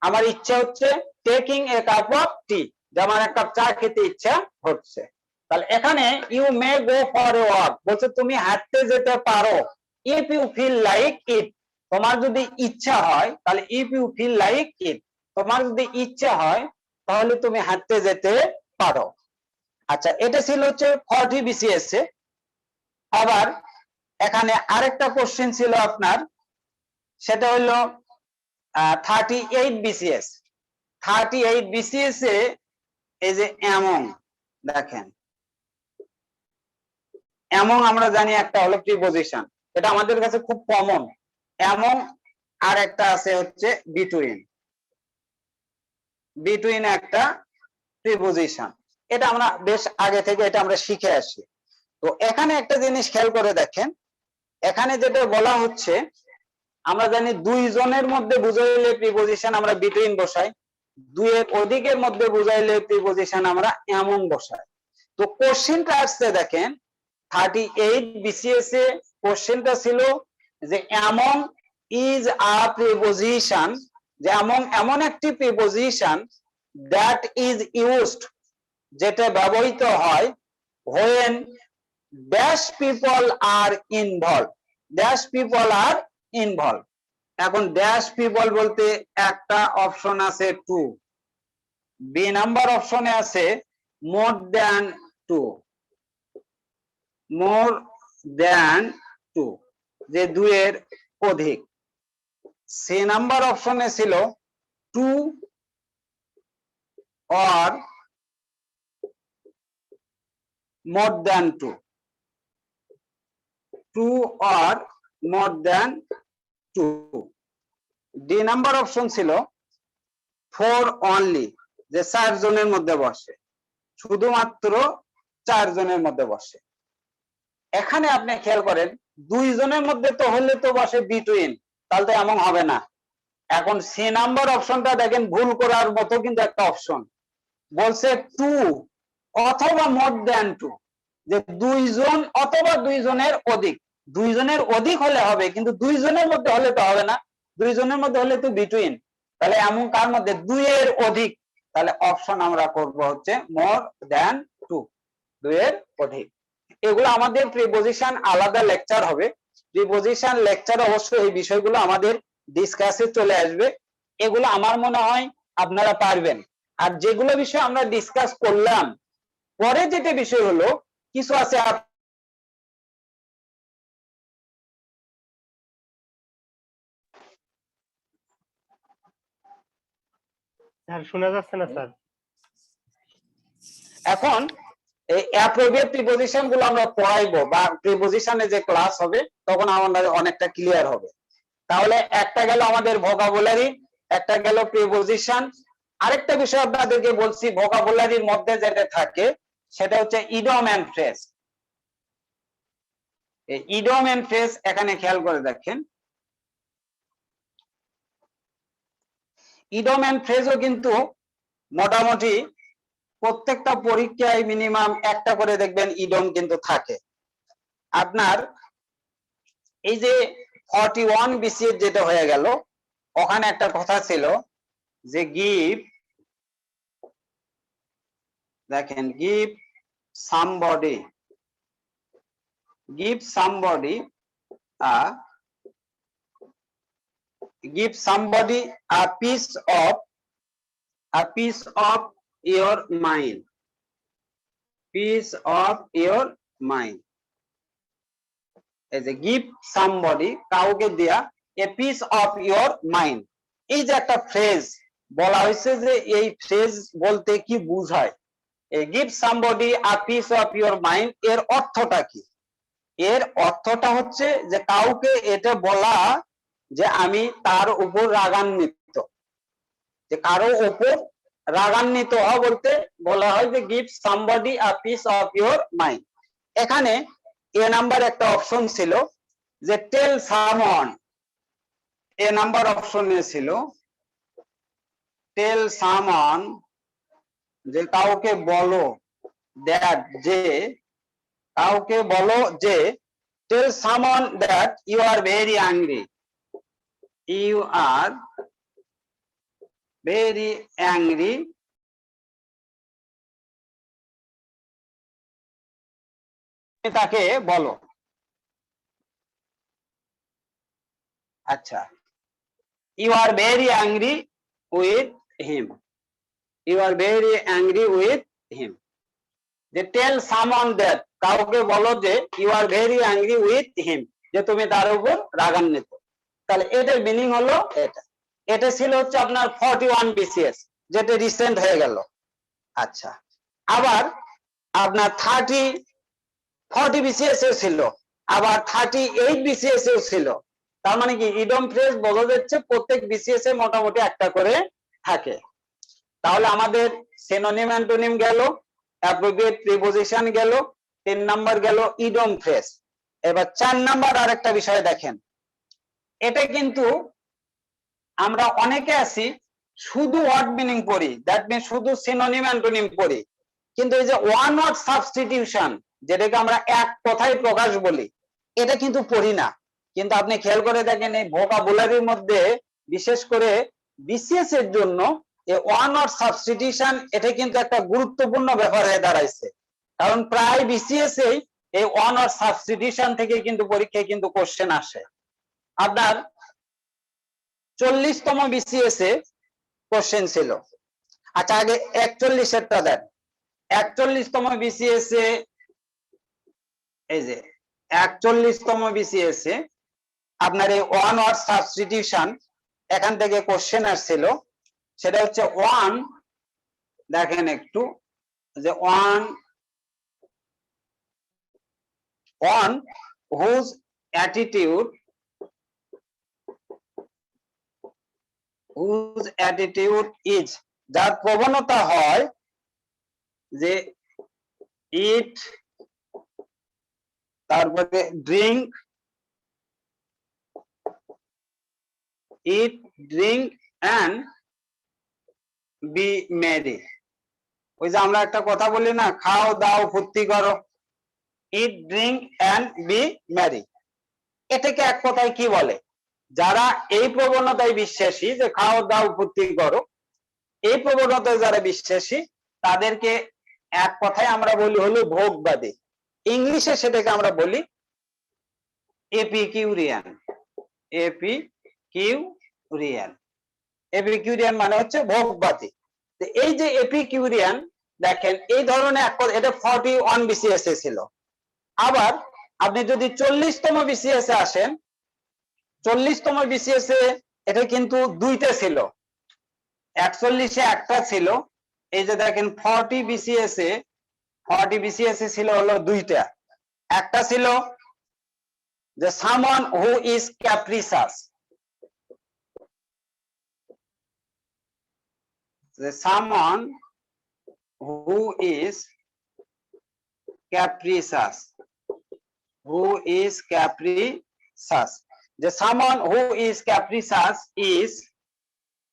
আমার ইচ্ছা হচ্ছে taking a cup of tea, যে আমার এক কাপ চা খেতে ইচ্ছা হচ্ছে। তাহলে এখানে you may go for a walk বলছে তুমি হাঁটতে যেতে পারো। If you feel like it, তোমার যদি ইচ্ছা হয়, তাহলে if you feel like it, তোমার যদি ইচ্ছা হয় তাহলে তুমি হাঁটতে যেতে পারো। আচ্ছা, এটা ছিল হচ্ছে 40 বিসিএস এ। আবার এখানে আরেকটা কোশ্চেন ছিল আপনার, সেটা হলো 38 বিসিএস। 38 বিসিএস এ এই যে এমন, দেখেন এমন আমরা জানি একটা হলো প্রিপজিশন, এটা আমাদের কাছে খুব কমন। এমন আর একটা আছে হচ্ছে বিটুইন। বিটুইন একটা প্রিপজিশন, এটা আমরা বেশ আগে থেকে এটা আমরা শিখে আসি। তো এখানে একটা জিনিস খেয়াল করে দেখেন, এখানে যেটা বলা হচ্ছে আমরা জানি দুইজনের মধ্যে বুঝাইলে প্রিপজিশন আমরা বিটুইন বসাই, দুইয়ের অধিকের মধ্যে বুঝাইলে প্রিপজিশন আমরা এমন বসাই। তো কোশ্চেনটা আসছে দেখেন 38 বিসিএস এ কোশ্চেনটা ছিল যে এমন ইজ আ প্রিপজিশন, যে এমন একটি প্রিপজিশন দ্যাট ইজ ইউজড, যেটা ব্যবহৃত হয় when dash people are involved, dash people are involved। এখন dash people বলতে একটা অপশন আছে 2, বি নাম্বার অপশনে আছে more than 2, more than 2, যে দুইয়ের অধিক। সি নাম্বার অপশনে ছিল 2 or more than 2, 2 or more than 2। D number option ছিল 4 only, যে 4 জনের মধ্যে বসে, শুধুমাত্র 4 জনের মধ্যে বসে। এখানে আপনি খেয়াল করেন দুইজনের মধ্যে তো হলে তো বসে বিটুইন, তাহলে তো এমন হবে না। এখন সি নাম্বার অপশনটা দেখেন ভুল করার মতো কিন্তু একটা অপশন, বলছে 2 অথবা মোর দ্যান 2, যে দুইজন অথবা দুইজনের অধিক। দুইজনের অধিক হলে হবে, কিন্তু দুইজনের মধ্যে হলে তো হবে না, দুইজনের মধ্যে হলে তো বিটুইন। তাহলে এমন কার মধ্যে, দুইয়ের অধিক, তাহলে অপশন আমরা করব হচ্ছে মোর দ্যান 2, দুইয়ের অধিক। এগুলো আমাদের প্রিপজিশন আলাদা লেকচার হবে, প্রিপজিশন লেকচার অবশ্যই এই বিষয়গুলো আমাদের ডিসকাসে চলে আসবে। এগুলো আমার মনে হয় আপনারা পারবেন। আর যেগুলো বিষয় আমরা ডিসকাস করলাম, পরে যেটা বিষয় হলো কিছু আছে স্যার শোনা যাচ্ছে না স্যার। এখন এই অ্যাপ্রোপ্রিয়েট প্রিপজিশন গুলো আমরা পড়াইবো, বা প্রিপজিশনে যে ক্লাস হবে তখন আমাদের অনেকটা ক্লিয়ার হবে। তাহলে একটা গেল আমাদের ভোকাবুলারি, একটা গেল প্রিপজিশন। আরেকটা বিষয় আপনাদেরকে বলছি, ভোকাবুলারির মধ্যে যেটা থাকে সেটা হচ্ছে ইডিয়ম এন্ড ফ্রেজ। এই ইডিয়ম এন্ড ফ্রেজ এখানে খেয়াল করে দেখেন, ইডিয়ম এন্ড ফ্রেজও কিন্তু মোটামুটি প্রত্যেকটা পরীক্ষায় মিনিমাম একটা করে দেখবেন ইডিয়ম কিন্তু থাকে। আপনার এই যে 41 বিসিএস যেটা হয়ে গেল, ওখানে একটা কথা ছিল যে গিভ, দেখেন give somebody, give somebody a piece of your mind, piece of your mind। এই যে give somebody, কাউকে দেয়া a piece of your mind, এই যে একটা ফ্রেজ বলা হয়েছে, যে এই ফ্রেজ বলতে কি বোঝায়, এই give somebody a piece of your mind এর অর্থটা কি? এর অর্থটা হচ্ছে যে কাউকে এটা বলা যে আমি তার উপর রাগান্বিত, যে কারো উপর রাগান্বিত হওয়া বলতে বলা হয় যে give somebody a piece of your mind. এখানে এ নাম্বার একটা অপশন ছিল যে টেল সামওয়ান, এ নাম্বার অপশনে ছিল টেল সামওয়ান, যে কাউকে বলো, দ্যাট যে কাউকে বলো যে tell someone that you are very angry you are very angry তাকে বলো আচ্ছা you are very angry with him you are very angry with him যে টেল সামওয়ান দ্যাট কাউকে বলো যে you are very angry with him যে তুমি তার উপর রাগান্বিত তাহলে এটার মিনিং হলো এটা এটা ছিল হচ্ছে আপনার 41 বিসিএস যেটা রিসেন্ট হয়ে গেল আচ্ছা আবার আপনার 40 বিসিএস এও ছিল আবার 38 বিসিএস এও ছিল তার মানে কি ইডম ফ্রেজ বোঝা যাচ্ছে প্রত্যেক বিসিএস এ মোটামুটি একটা করে থাকে তাহলে আমাদের সিনোনিম অ্যান্টোনিম গেল অ্যাপ্রোপ্রিয়েট প্রিপোজিশন গেল 3 নাম্বার গেল ইডম ফ্রেজ এবার 4 নাম্বার আরেকটা বিষয় দেখেন এটা কিন্তু আমরা অনেকে আছি শুধু ওয়ার্ড মিনিং পড়ি দ্যাট মিন্স শুধু সিনোনিম অ্যান্টোনিম পড়ি কিন্তু এই যে ওয়ান ওয়ার্ড সাবস্টিটিউশন যেটাকে আমরা এক কথায় প্রকাশ বলি এটা কিন্তু পড়ি না কিন্তু আপনি খেয়াল করে দেখেন এই ভোকাবুলারির মধ্যে বিশেষ করে বিসিএস এর জন্য এই ওয়ান ওয়ার্ড সাবস্টিটিউশন এটা কিন্তু একটা গুরুত্বপূর্ণ ব্যাপার হয়ে দাঁড়াইছে কারণ প্রায় বিসিএস এই ওয়ান ওয়ার্ড সাবস্টিটিউশন থেকে কিন্তু পরীক্ষায় কিন্তু কোশ্চেন আসে আপনার 40তম বিসিএস এ কোশ্চেন ছিল আচ্ছা আগে 41 এরটা দেন 41তম বিসিএস এ এই যে 41তম বিসিএস এ আপনার এই ওয়ান ওয়ার্ড সাবস্টিটিউশন এখান থেকে কোশ্চেন আসছিল সেটা হচ্ছে ওয়ান দেখেন একটু যে ওয়ান হুজ অ্যাটিটিউড ইজ যার প্রবণতা হয় যে ইট তারপরে ড্রিঙ্ক অ্যান্ড বি মেরি ওই যে আমরা একটা কথা বলি না খাও দাও ফুর্তি করো ইট ড্রিঙ্ক অ্যান্ড বি মেরি এটাকে এক কথায় কি বলে যারা এই প্রবণতায় বিশ্বাসী যে খাও দাও ফুর্তি করো এই প্রবণতায় যারা বিশ্বাসী তাদেরকে এক কথায় আমরা বলি হলো ভোগবাদী ইংলিশে সেটাকে আমরা বলি এপিকিউরিয়ান এপিকিউরিয়ান মানে হচ্ছে ভোগবাদী এই যে এপিকিউরিয়ান দেখেন এই ধরনের এটা 41 বিসিএস এ ছিল আবার আপনি যদি 40তম বিসিএস এ আসেন 40তম বিসিএস এ এটা কিন্তু দুইটা ছিল 41 এ একটা ছিল এই যে দেখেন 40 বিসিএস এ ছিল হলো দুইটা একটা ছিল যে someone who is capricious the someone who is capricious the someone who is capricious is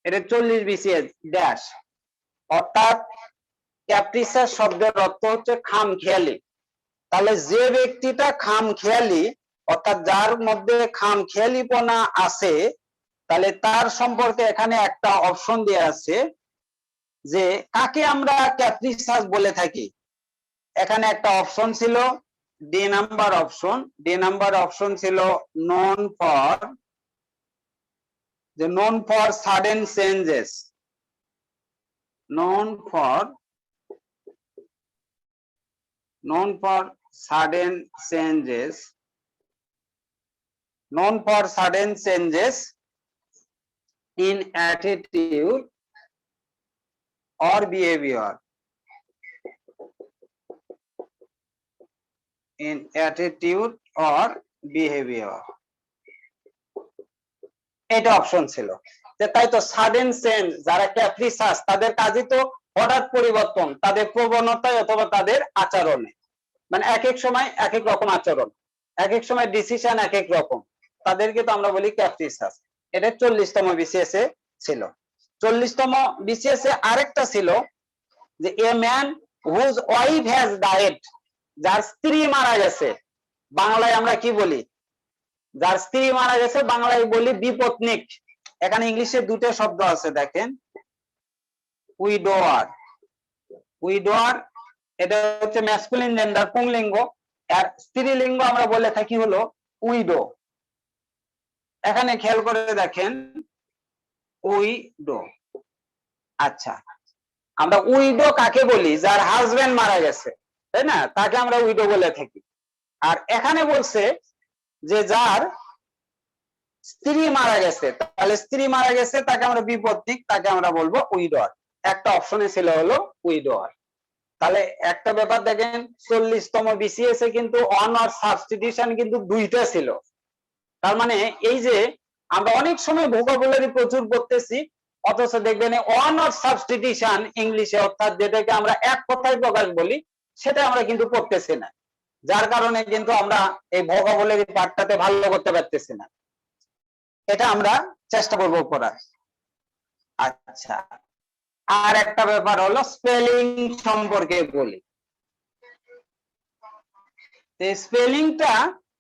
এটা 40 বিসিএস ড্যাশ অর্থাৎ ক্যাপ্রিসাস শব্দের অর্থ হচ্ছে খামখেয়ালি তাহলে যে ব্যক্তিটা খামখেয়ালি অর্থাৎ যার মধ্যে খামখেয়ালিপনা আছে তাহলে তার সম্পর্কে এখানে একটা অপশন দেয়া আছে যে কাকে আমরা ক্যাপ্রিসাস বলে থাকি এখানে একটা অপশন ছিল ডি নাম্বার অপশন ছিল known for sudden changes known for sudden changes in attitude or behavior এটা অপশন ছিল যে তাই তো সাডেন চেঞ্জ যারা ক্যাপ্রিসাস তাদের কাজই তো হঠাৎ পরিবর্তন তাদের প্রবণতায় অথবা তাদের আচরণে মানে এক এক সময় এক এক রকম আচরণ এক এক সময় ডিসিশন এক এক রকম তাদেরকে তো আমরা বলি ক্যাপ্রিসাস এটা 40তম বিসিএস এ ছিল 40তম বিসিএস এ আরেকটা ছিল যে a man whose wife has died, যার স্ত্রী মারা গেছে, বাংলায় আমরা কি বলি? যার স্ত্রী মারা গেছে বাংলায় বলি বিপত্নিক। এখানে ইংলিশে দুটো শব্দ আছে দেখেন, উইডোয়ার। উইডোয়ার এটা হচ্ছে ম্যাসকুলিন জেন্ডার, পুংলিঙ্গ, আর স্ত্রীলিঙ্গ আমরা বলে থাকি হলো উইডো। এখানে খেয়াল করে দেখেন উইডো। আচ্ছা, আমরা উইডো কাকে বলি? যার হাজবেন্ড মারা গেছে, তাই না, তাকে আমরা উইডো বলে থাকি। আর এখানে বলছে যে যার স্ত্রী মারা গেছে, তাহলে স্ত্রী মারা গেছে তাকে আমরা বিপত্নিক, তাকে আমরা বলবো উইডোয়ার। একটা অপশনে ছিল হলো উইডোয়ার। তাহলে একটা ব্যাপার দেখেন, 40তম বিসিএস এ কিন্তু অন অর সাবস্টিটিউশন কিন্তু দুইটা ছিল। তার মানে এই যে আমরা অনেক সময় ভোকাবুলারি প্রচুর পড়তেছি, অথচ দেখবেন অন অর সাবস্টিটিউশন ইংলিশে, অর্থাৎ যেটাকে আমরা এক কথায় প্রকাশ বলি, সেটা আমরা কিন্তু পড়তেছি না, যার কারণে কিন্তু আমরা এই ভোকাবুলারি পার্টটাতে ভালো করতে পারতেছি না। এটা আমরা চেষ্টা করবো পড়ার। আচ্ছা, আর একটা ব্যাপার হলো স্পেলিং সম্পর্কে বলি। স্পেলিংটা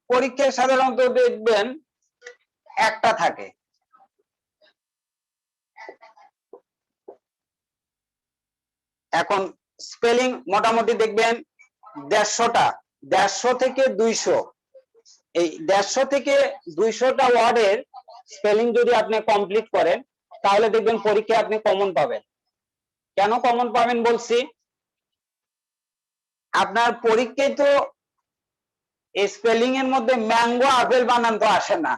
পরীক্ষায় সাধারণত দেখবেন একটা থাকে। এখন স্পেলিং মোটামুটি দেখবেন 150টা, 150 থেকে 200, এই 150 থেকে 200টা ওয়ার্ডের স্পেলিং যদি আপনি কমপ্লিট করেন, তাহলে দেখবেন পরীক্ষায় আপনি কমন পাবেন। কেন কমন পাবেন বলছি? আপনার পরীক্ষায় তো স্পেলিং এর মধ্যে ম্যাঙ্গো আপেল বানান তো আসে না,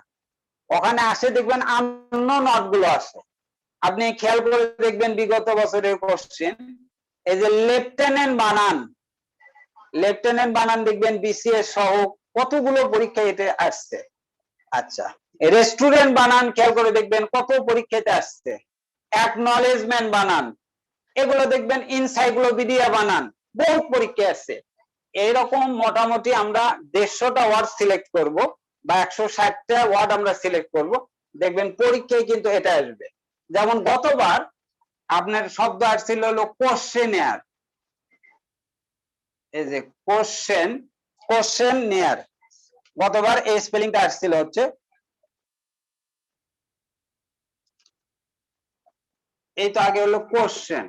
ওখানে আসে দেখবেন আননোন ওয়ার্ড গুলো আসে। আপনি খেয়াল করে দেখবেন বিগত বছরের কোশ্চেন, এই যে লেফটেন্যান্ট বানান, লেফটেন্যান্ট বানান দেখবেন বিসিএস সহ কতগুলো পরীক্ষায় এটা আসছে। আচ্ছা, রেস্টুরেন্ট বানান খেয়াল করে দেখবেন কত পরীক্ষাতে আসছে। অ্যাকনলেজমেন্ট বানান, এগুলো দেখবেন ইনসাইক্লোপিডিয়া বানান, বহুত পরীক্ষায় আসছে। এইরকম মোটামুটি আমরা 150টা ওয়ার্ড সিলেক্ট করব বা 160টা ওয়ার্ড আমরা সিলেক্ট করব, দেখবেন পরীক্ষায় কিন্তু এটা আসবে। যেমন গতবার আপনার শব্দ আসছিল হলো কোশ্চেনিয়ার, এই যে কোশ্চেনিয়ার, গতবার এই স্পেলিংটা আসছিল হচ্ছে, এই তো আগে হলো কোশ্চেন।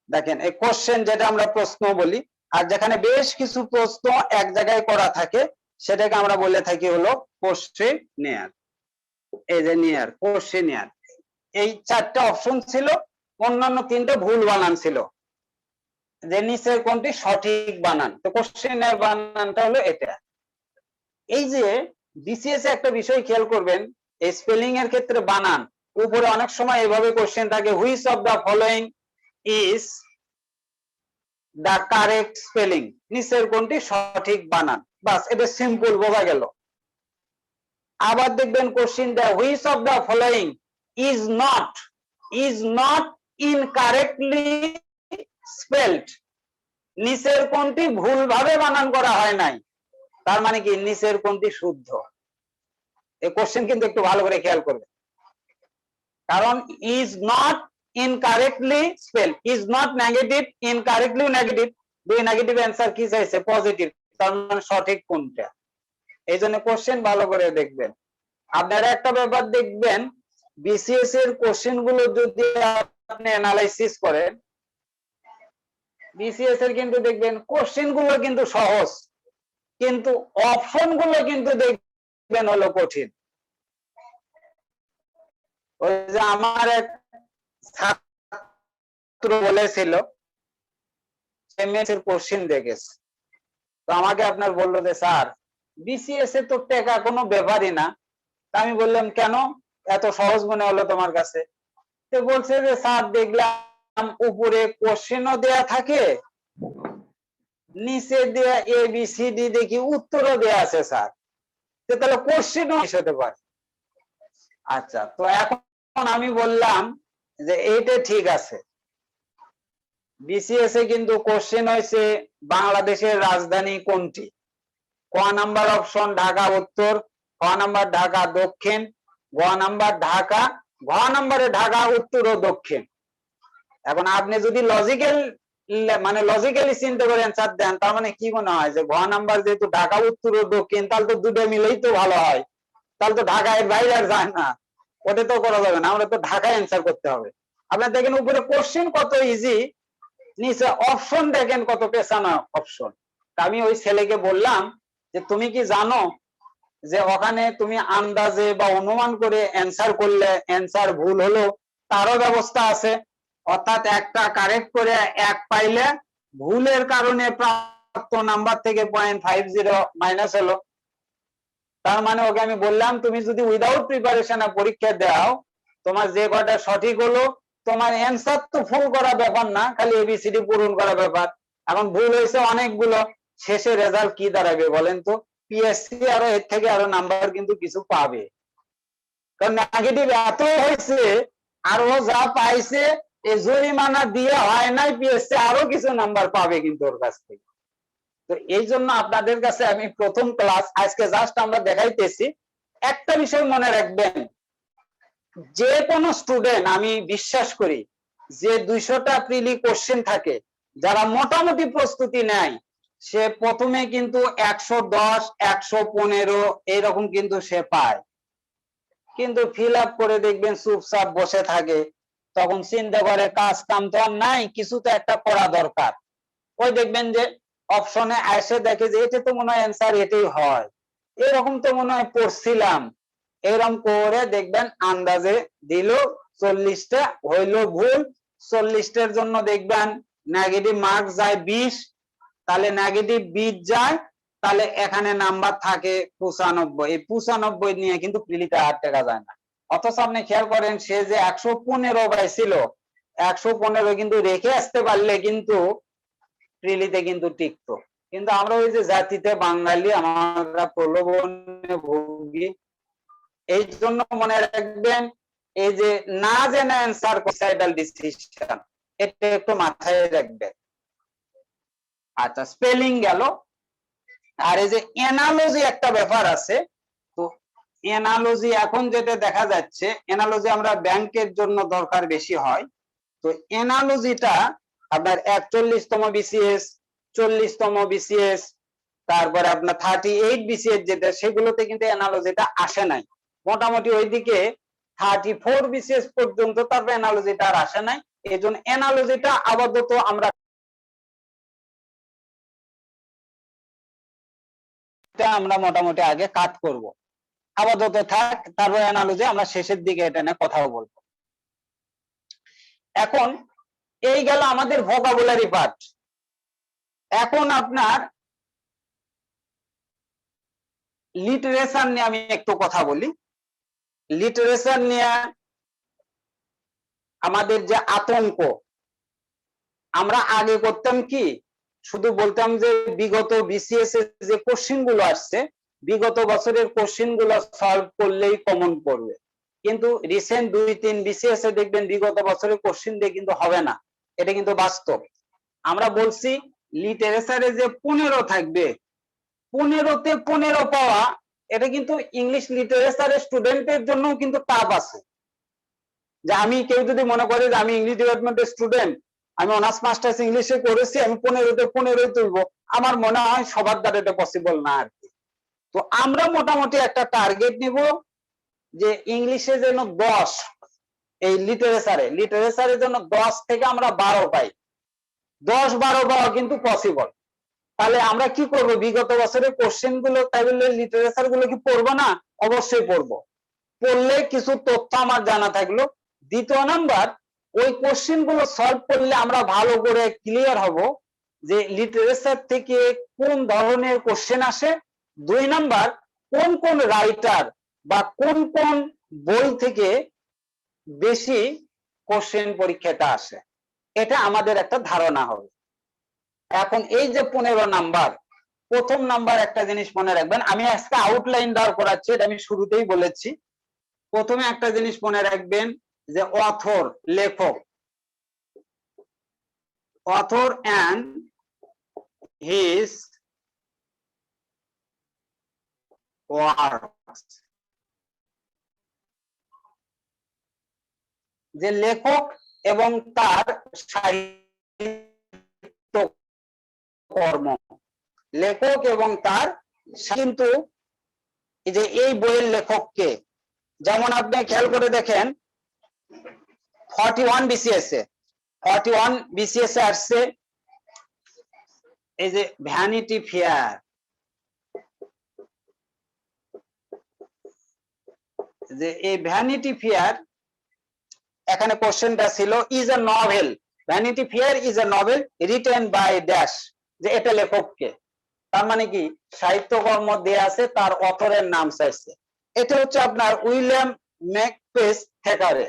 দেখেন এই কোশ্চেন যেটা আমরা প্রশ্ন বলি, আর যেখানে বেশ কিছু প্রশ্ন এক জায়গায় করা থাকে সেটাকে আমরা বলে থাকি হলো কোশ্চেনিয়ার। এই যে নিয়ার, কোশ্চেনিয়ার, এই 4টা অপশন ছিল, অন্যান্য 3টে ভুল বানান ছিল, যে নিচের কোনটি সঠিক বানান। তো কোশ্চেনিয়ার বানানটা হলো এটা। এই যে বিসিএস এ একটা বিষয় খেয়াল করবেন, এই স্পেলিং এর ক্ষেত্রে বানান উপরে অনেক সময় এইভাবে কোশ্চেন থাকে, which of the following is the correct spelling, নিচের কোনটি সঠিক বানান, বাস এটা সিম্পল বোঝা গেল। আবার দেখবেন question the which of the following is not incorrectly spelled, নিচের কোনটি ভুলভাবে বানান করা হয় নাই, তার মানে কি নিচের কোনটি শুদ্ধ। এই কোশ্চেন কিন্তু একটু ভালো করে খেয়াল করবেন, কারণ is not incorrectly spell, is not negative, incorrectly negative, দুই নেগেটিভ অ্যান্সার কি চাইছে? পজিটিভ, তার মানে সঠিক কোনটা। এই জন্য কোশ্চেন ভালো করে দেখবেন। আপনারা একটা ব্যাপার দেখবেন, বিসিএস এর কোশ্চেন গুলো যদি আপনি অ্যানালাইসিস করেন, বিসিএস এর কিন্তু দেখবেন কোশ্চেন গুলো কিন্তু সহজ, কিন্তু অপশন গুলো কিন্তু দেখবেন হলো কঠিন। ওই যে আমার এক ছাত্র বলেছিল এমএস এর কোশ্চেন দেখেছে, তো আমাকে আপনার বললো যে স্যার বিসিএস এ তো টেকা কোনো ব্যাপারই না। তা আমি বললাম কেন এত সহজ মনে হলো তোমার কাছে? তো বলছে যে স্যার দেখলাম উপরে কোশ্চেনও দেয়া থাকে, নিচে দেয়া ABCD দেখি উত্তরও দেয়া আছে স্যার, তাহলে কোশ্চেনও হতে পারে। আচ্ছা, তো এখন আমি বললাম যে এইটা ঠিক আছে, বিসিএস এ কিন্তু কোশ্চেন হয়েছে বাংলাদেশের রাজধানী কোনটি, ক নাম্বার অপশন ঢাকা উত্তর, খ নাম্বার ঢাকা দক্ষিণ, গ নাম্বার ঢাকা, ঘ নাম্বারে ঢাকা উত্তর ও দক্ষিণ। এখন আপনি যদি লজিক্যাল মানে লজিক্যালি চিন্তা করে অ্যান্সার দেন, তার মানে কি মনে হয় যে ঘ নাম্বার যেহেতু ঢাকা উত্তর ও দক্ষিণ, তাহলে তো দুটো মিলেই তো ভালো হয়, তাহলে তো ঢাকায় বাইরে আর যায় না, ওটা তো করা যাবে না, আমরা তো ঢাকায় অ্যান্সার করতে হবে। আপনার দেখেন উপরে কোশ্চেন কত ইজি, নিচে অপশন দেখেন কত পেছানো অপশন। আমি ওই ছেলেকে বললাম যে তুমি কি জানো যে ওখানে তুমি আন্দাজে বা অনুমান করে অ্যান্সার করলে অ্যান্সার ভুল হলো তারও ব্যবস্থা আছে, অর্থাৎ একটা কারেক্ট করে এক পাইলে ভুলের কারণে প্রাপ্ত নাম্বার থেকে 0.50 মাইনাস হলো। তার মানে ওকে আমি বললাম তুমি যদি উইদাউট প্রিপারেশনে পরীক্ষা দাও, তোমার যে কটা সঠিক হলো, তোমার অ্যান্সার তো ফুল করা ব্যাপার না, খালি এবিসিডি পূরণ করা ব্যাপার। এখন ভুল হয়েছে অনেকগুলো, শেষে রেজাল্ট কি দাঁড়াবে বলেন তো? পিএসসি আরো এর থেকে আরো নাম্বার কিন্তু কিছু পাবে, কারণ নেগেটিভ এত হয়েছে, আর ও যা পাইছে এই জরিমানা দিয়ে হয় নাই, পিএসসি আরো কিছু নাম্বার পাবে কিন্তু ওর কাছ থেকে। তো এই জন্য আপনাদের কাছে আমি প্রথম ক্লাস আজকে জাস্ট আমরা দেখাইতেছি। একটা বিষয় মনে রাখবেন, যে কোনো স্টুডেন্ট আমি বিশ্বাস করি যে 200টা প্রিলি কোশ্চেন থাকে, যারা মোটামুটি প্রস্তুতি নেয় সে প্রথমে কিন্তু 110 115 এইরকম কিন্তু সে পায়, কিন্তু ফিল আপ করে দেখবেন চুপচাপ বসে থাকে, তখন চিন্তা করে কাজ কাম তো আর নাই, কিছু তো একটা করা দরকার। ওই দেখবেন যে অপশনে এসে দেখে যে এটা তো মনে হয় অ্যান্সার এটাই হয়, এরকম তো মনে হয় পড়ছিলাম, এরকম করে দেখবেন আন্দাজে দিল 40টা হইলো ভুল, 40টার জন্য দেখবেন নেগেটিভ মার্ক যায় 20, তাহলে নেগেটিভ 20 যায়, তাহলে এখানে নাম্বার থাকে 95। এই 95 নিয়ে কিন্তু প্রিলিতে 8 টাকা যায় না। অথচ আপনি খেয়াল করেন সে যে 115 পাইছিল, 115 কিন্তু রেখে আসতে পারলে কিন্তু প্রিলিতে কিন্তু টিকতো। কিন্তু আমরা ওই যে জাতিতে বাঙালি, আমরা প্রলোভনে ভুগি। এই জন্য মনে রাখবেন এই যে না জেনে অ্যান্সার সুইসাইডাল ডিসিশন, এটা একটু মাথায় রাখবেন। আচ্ছা, স্পেলিং গেল, আর এই যে এনালজি একটা ব্যাপার আছে। তো এনালজি এখন যেটা দেখা যাচ্ছে, এনালজি আমরা ব্যাংকের জন্য দরকার বেশি হয়। তো এনালজিটা আপনার 41তম বিসিএস, 40তম বিসিএস, তারপরে আপনার 38 বিসিএস যেটা, সেগুলোতে কিন্তু এনালজিটা আসে নাই। মোটামুটি ওইদিকে 34 বিসিএস পর্যন্ত তারপর এনালজিটা আর আসে নাই। এই জন্য এনালজিটা আপাতত আমরা মোটামুটি আগে কাট করব, আপাতত থাক, তারপর অ্যানালজি আমরা শেষের দিকে এটা নিয়ে কথাও বলবো। এখন এই গেল আমাদের ভোকাবুলারি পার্ট। এখন আপনার লিটারেচার নিয়ে আমি একটু কথা বলি। লিটারেচার নিয়ে আমাদের যে আতঙ্ক, আমরা আগে করতাম কি, শুধু বলতাম যে বিগত বিসিএস এর যে কোশ্চেন গুলো আসছে, বিগত বছরের কোশ্চেন গুলো সলভ করলেই কমন পড়বে। কিন্তু রিসেন্ট 2-3 বিসিএস এ দেখবেন বিগত বছরের কোশ্চেন দিয়ে কিন্তু হবে না, এটা কিন্তু বাস্তব। আমরা বলছি লিটারেচারে যে 15 থাকবে, 15তে 15 পাওয়া, এটা কিন্তু ইংলিশ লিটারেচারের স্টুডেন্টের জন্য কিন্তু টাফ আছে। যে আমি, কেউ যদি মনে করে যে আমি ইংলিশ ডিপার্টমেন্টের স্টুডেন্ট, আমি অনার্স মাস্টার্স ইংলিশে করেছি, আমি 15তে 15 তুলবো, আমার মনে হয় সবার দ্বারা এটা পসিবল না আর কি। তো আমরা মোটামুটি একটা টার্গেট নিব যে ইংলিশে যেন 10, এই লিটারেচারের জন্য 10 থেকে আমরা 12 পাই। 10-12 পাওয়া কিন্তু পসিবল। তাহলে আমরা কি করব, বিগত বছরের কোশ্চেন গুলো, তাইলে লিটারেচার গুলো কি পড়বো না? অবশ্যই পড়বো। পড়লে কিছু তথ্য আমার জানা থাকলো। দ্বিতীয় নাম্বার, ওই কোশ্চেন গুলো সলভ করলে আমরা ভালো করে ক্লিয়ার হব যে লিটারেচার থেকে কোন ধরনের কোশ্চেন আসে। 2 নাম্বার, কোন কোন রাইটার বা কোন কোন বই থেকে বেশি কোশ্চেন পরীক্ষাটা আসে, এটা আমাদের একটা ধারণা হবে। এখন এই যে 15 নাম্বার, প্রথম নাম্বার একটা জিনিস মনে রাখবেন, আমি আজকে আউটলাইন দেওয়ার করাচ্ছি, এটা আমি শুরুতেই বলেছি। প্রথমে একটা জিনিস মনে রাখবেন যে অথর, লেখক, অথর অ্যান্ড হিজ ওয়ার্কস। যে লেখক এবং তার সাহিত্য কর্ম, লেখক এবং তার কিন্তু এই যে এই বইয়ের লেখককে, যেমন আপনি খেয়াল করে দেখেন 41 BCS এ 41 BCS এ আসছে এই যে ভ্যানিটি ফেয়ার, যে এই ভ্যানিটি ফেয়ার এখানে কোশ্চেনটা ছিল is a novel, vanity fair is a novel written by dash, যে এটা লেখককে, তার মানে কি সাহিত্যকর্ম দেয়া আছে, তার অথরের নাম চাইছে। এটা হচ্ছে আপনার উইলিয়াম ম্যাকপিস থ্যাকারে,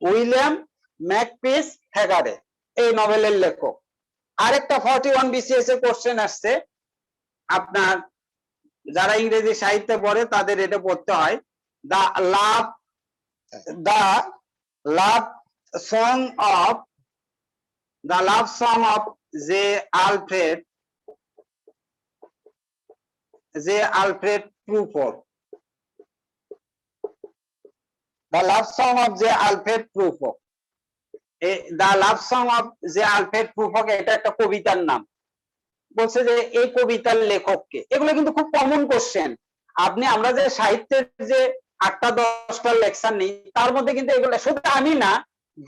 উইলিয়াম ম্যাকপিস থ্যাকারে এই নভেলের লেখক। আরেকটা 41 BCS এ কোশ্চেন আসছে, আপনার যারা ইংরেজি সাহিত্যে পড়ে তাদের এটা পড়তে হয়, the love song of J Alfred Prufrock, the love song of J Alfred Prufrock, the love song of J Alfred Prufrock এটা একটা কবিতার নাম। বলছে যে এই কবিতার লেখককে। এগুলো কিন্তু খুব কমন কোশ্চেন। আমরা যে সাহিত্যের যে 8টা 10টা লেকচার নেই, তার মধ্যে কিন্তু এগুলো শুধু আমি না,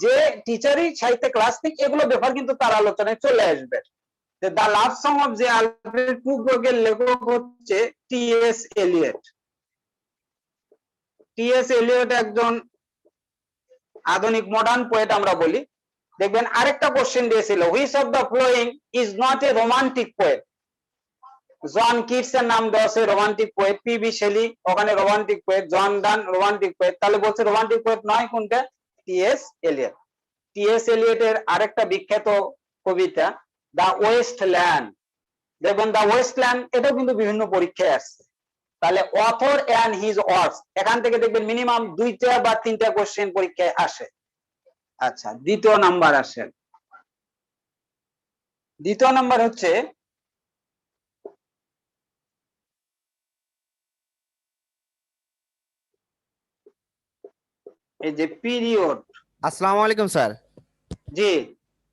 যে টিচারই সাহিত্যে ক্লাস নিক, এগুলো ব্যাপার কিন্তু তার আলোচনায় চলে আসবে। The love song of J Alfred প্রুফোর্ডের লেখক হচ্ছে টি.এস. এলিয়ট। টি.এস. এলিয়ট একজন আধুনিক মডার্ন পোয়েট আমরা বলি। দেখবেন আরেকটা কোশ্চেন দিয়েছিল, which of the following is not a romantic poet. John Keats এর নাম দেওয়া আছে রোমান্টিক পোয়েট, পি.বি. শেলি ওখানে romantic poet, John Donne romantic poet, তাহলে বলছে রোমান্টিক পোয়েট নয় কোনটা? টি.এস. এলিয়ট। টি.এস. এলিয়টের আরেকটা বিখ্যাত কবিতা দ্য ওয়েস্টল্যান্ড। দেখবেন দ্য ওয়েস্টল্যান্ড এটাও কিন্তু বিভিন্ন পরীক্ষায় আসছে। তাহলে অথর এন্ড হিজ ওয়ার্কস, এখান থেকে দেখবেন মিনিমাম 2টা বা 3টা কোশ্চেন পরীক্ষায় আসে। আচ্ছা, দ্বিতীয় নাম্বার আসেন। দ্বিতীয় নাম্বার হচ্ছে এই যে পিরিয়ড। আসসালামু আলাইকুম স্যার। জি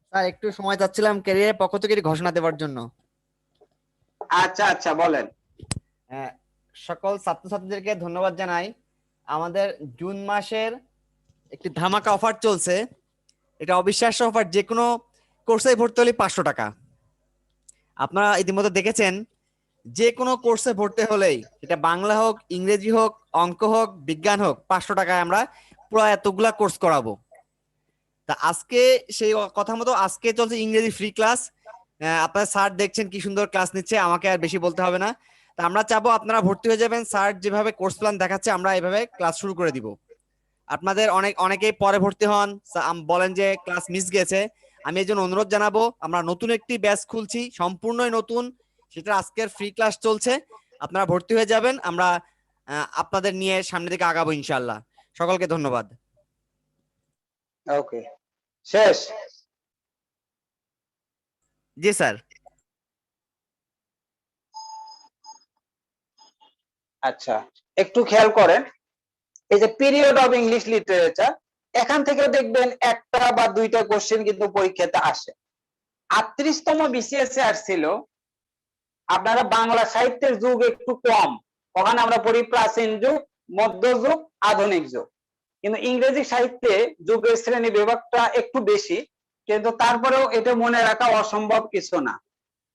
স্যার একটু সময় চাচ্ছিলাম ক্যারিয়ারের পক্ষ থেকে ঘোষণা দেওয়ার জন্য। আচ্ছা আচ্ছা বলেন। সকল ছাত্রছাত্রীদেরকে ধন্যবাদ জানাই। আমাদের জুন মাসের একটি ধামাকা অফার চলছে, এটা অবিশ্বাস্য অফার। যে কোনো কোর্সে ভর্তি হলে 500 টাকা। আপনারা ইতিমধ্যে দেখেছেন, যে কোনো কোর্সে ভর্তি হলেই, এটা বাংলা হোক, ইংরেজি হোক, অঙ্ক হোক, বিজ্ঞান হোক, 500 টাকায় আমরা পুরো এতগুলা কোর্স করাবো। তা আজকে সেই কথা মতো আজকে চলছে ইংরেজি ফ্রি ক্লাস। আপনার স্যার দেখছেন কি সুন্দর ক্লাস নিচ্ছে, আমাকে আর বেশি বলতে হবে না। তা আমরা চাবো আপনারা ভর্তি হয়ে যাবেন। স্যার যেভাবে কোর্স প্ল্যান দেখাচ্ছে আমরা এইভাবে ক্লাস শুরু করে দিব। আপনাদের অনেকেই পরে ভর্তি হন, বলেন যে ক্লাস মিস গেছে। আমি এই জন্য অনুরোধ জানাবো, আমরা নতুন একটি ব্যাচ খুলছি, সম্পূর্ণই নতুন, সেটা আজকের ফ্রি ক্লাস চলছে। আপনারা ভর্তি হয়ে যাবেন, আমরা আপনাদের নিয়ে সামনের দিকে আগাবো ইনশাআল্লাহ। সকলকে ধন্যবাদ। ওকে, শেষ। জি স্যার। আচ্ছা, একটু খেয়াল করেন, এই যে পিরিয়ড অফ ইংলিশ লিটারেচার, এখান থেকে দেখবেন 1টা বা 2টা কোশ্চেন কিন্তু পরীক্ষাতে আসে। 38তম BCS এ আসছিল আপনারা বাংলা সাহিত্যের যুগ একটু কম, ওখানে আমরা পড়ি প্রাচীন যুগ, মধ্যযুগ, আধুনিক যুগ। কিন্তু ইংরেজি সাহিত্যে যুগের শ্রেণী বিভাগটা একটু বেশি, কিন্তু তারপরেও এটা মনে রাখা অসম্ভব কিছু না।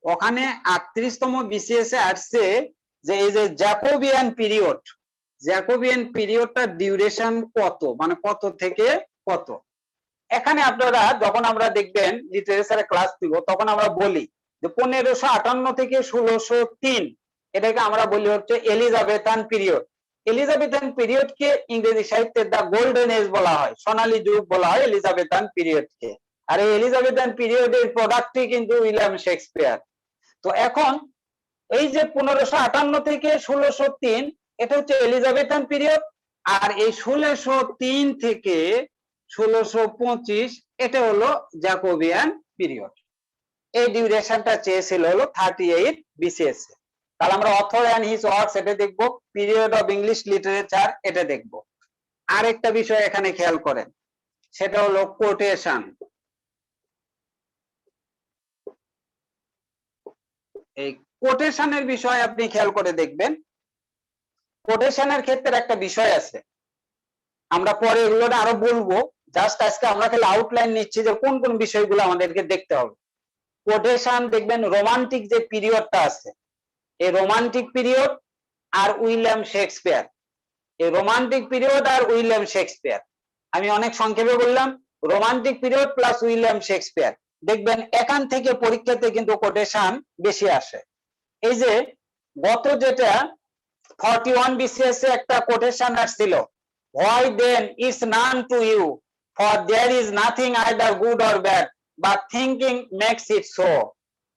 ওখানে 38তম BCS এ আসছে যে এই যে জ্যাকোবিয়ান পিরিয়ডটা ডিউরেশন কত, মানে কত থেকে কত। এখানে আপনারা যখন আমরা দেখবেন লিটারেচারে ক্লাস দিব, তখন আমরা বলি যে 1558 থেকে 1603, এটাকে আমরা বলি হচ্ছে এলিজাবেথান পিরিয়ড। এলিজাবেথান পিরিয়ডকে ইংরেজি সাহিত্যের দা গোল্ডেন এজ বলা হয়, সোনালী যুগ বলা হয় এলিজাবেথান পিরিয়ডকে। আর এই এলিজাবেথান পিরিয়ডের প্রোডাক্টই কিন্তু উইলিয়াম শেক্সপিয়ার। তো এখন এই যে 1558 থেকে 1603, এটা হচ্ছে এলিজাবেথান পিরিয়ড। আর এই 1603 থেকে 1625 এটা হলো জ্যাকোবিয়ান পিরিয়ড। এই ডিউরেশনটা চেয়েছিল হলো 38 BCS। তাহলে আমরা অথর এন্ড হিজ ওয়ার্কস এটা দেখবো, পিরিয়ড অফ ইংলিশ লিটারেচার এটা দেখবো। আরেকটা বিষয় এখানে খেয়াল করেন, সেটা হলো কোটেশন। এই কোটেশনের বিষয় আপনি খেয়াল করে দেখবেন, কোটেশনের ক্ষেত্রে একটা বিষয় আছে, আমরা পরে এগুলো আরো বলবো, জাস্ট আজকে আমরা খালি আউটলাইন নিচ্ছি যে কোন কোন বিষয়গুলো আমাদেরকে দেখতে হবে। কোটেশন দেখবেন রোমান্টিক যে পিরিয়ডটা আছে, এই রোমান্টিক পিরিয়ড আর উইলিয়াম শেক্সপিয়ার, এই রোমান্টিক পিরিয়ড আর উইলিয়াম শেক্সপিয়ার, আমি অনেক সংক্ষেপে বললাম, romantic period plus William Shakespeare, দেখবেন এখান থেকে পরীক্ষাতে কিন্তু কোটেশন বেশি আসে। এই যে গত যেটা 41 BCS এ একটা কোটেশন আসছিল, why then is none to you, for there is nothing either good or bad, but thinking makes it so।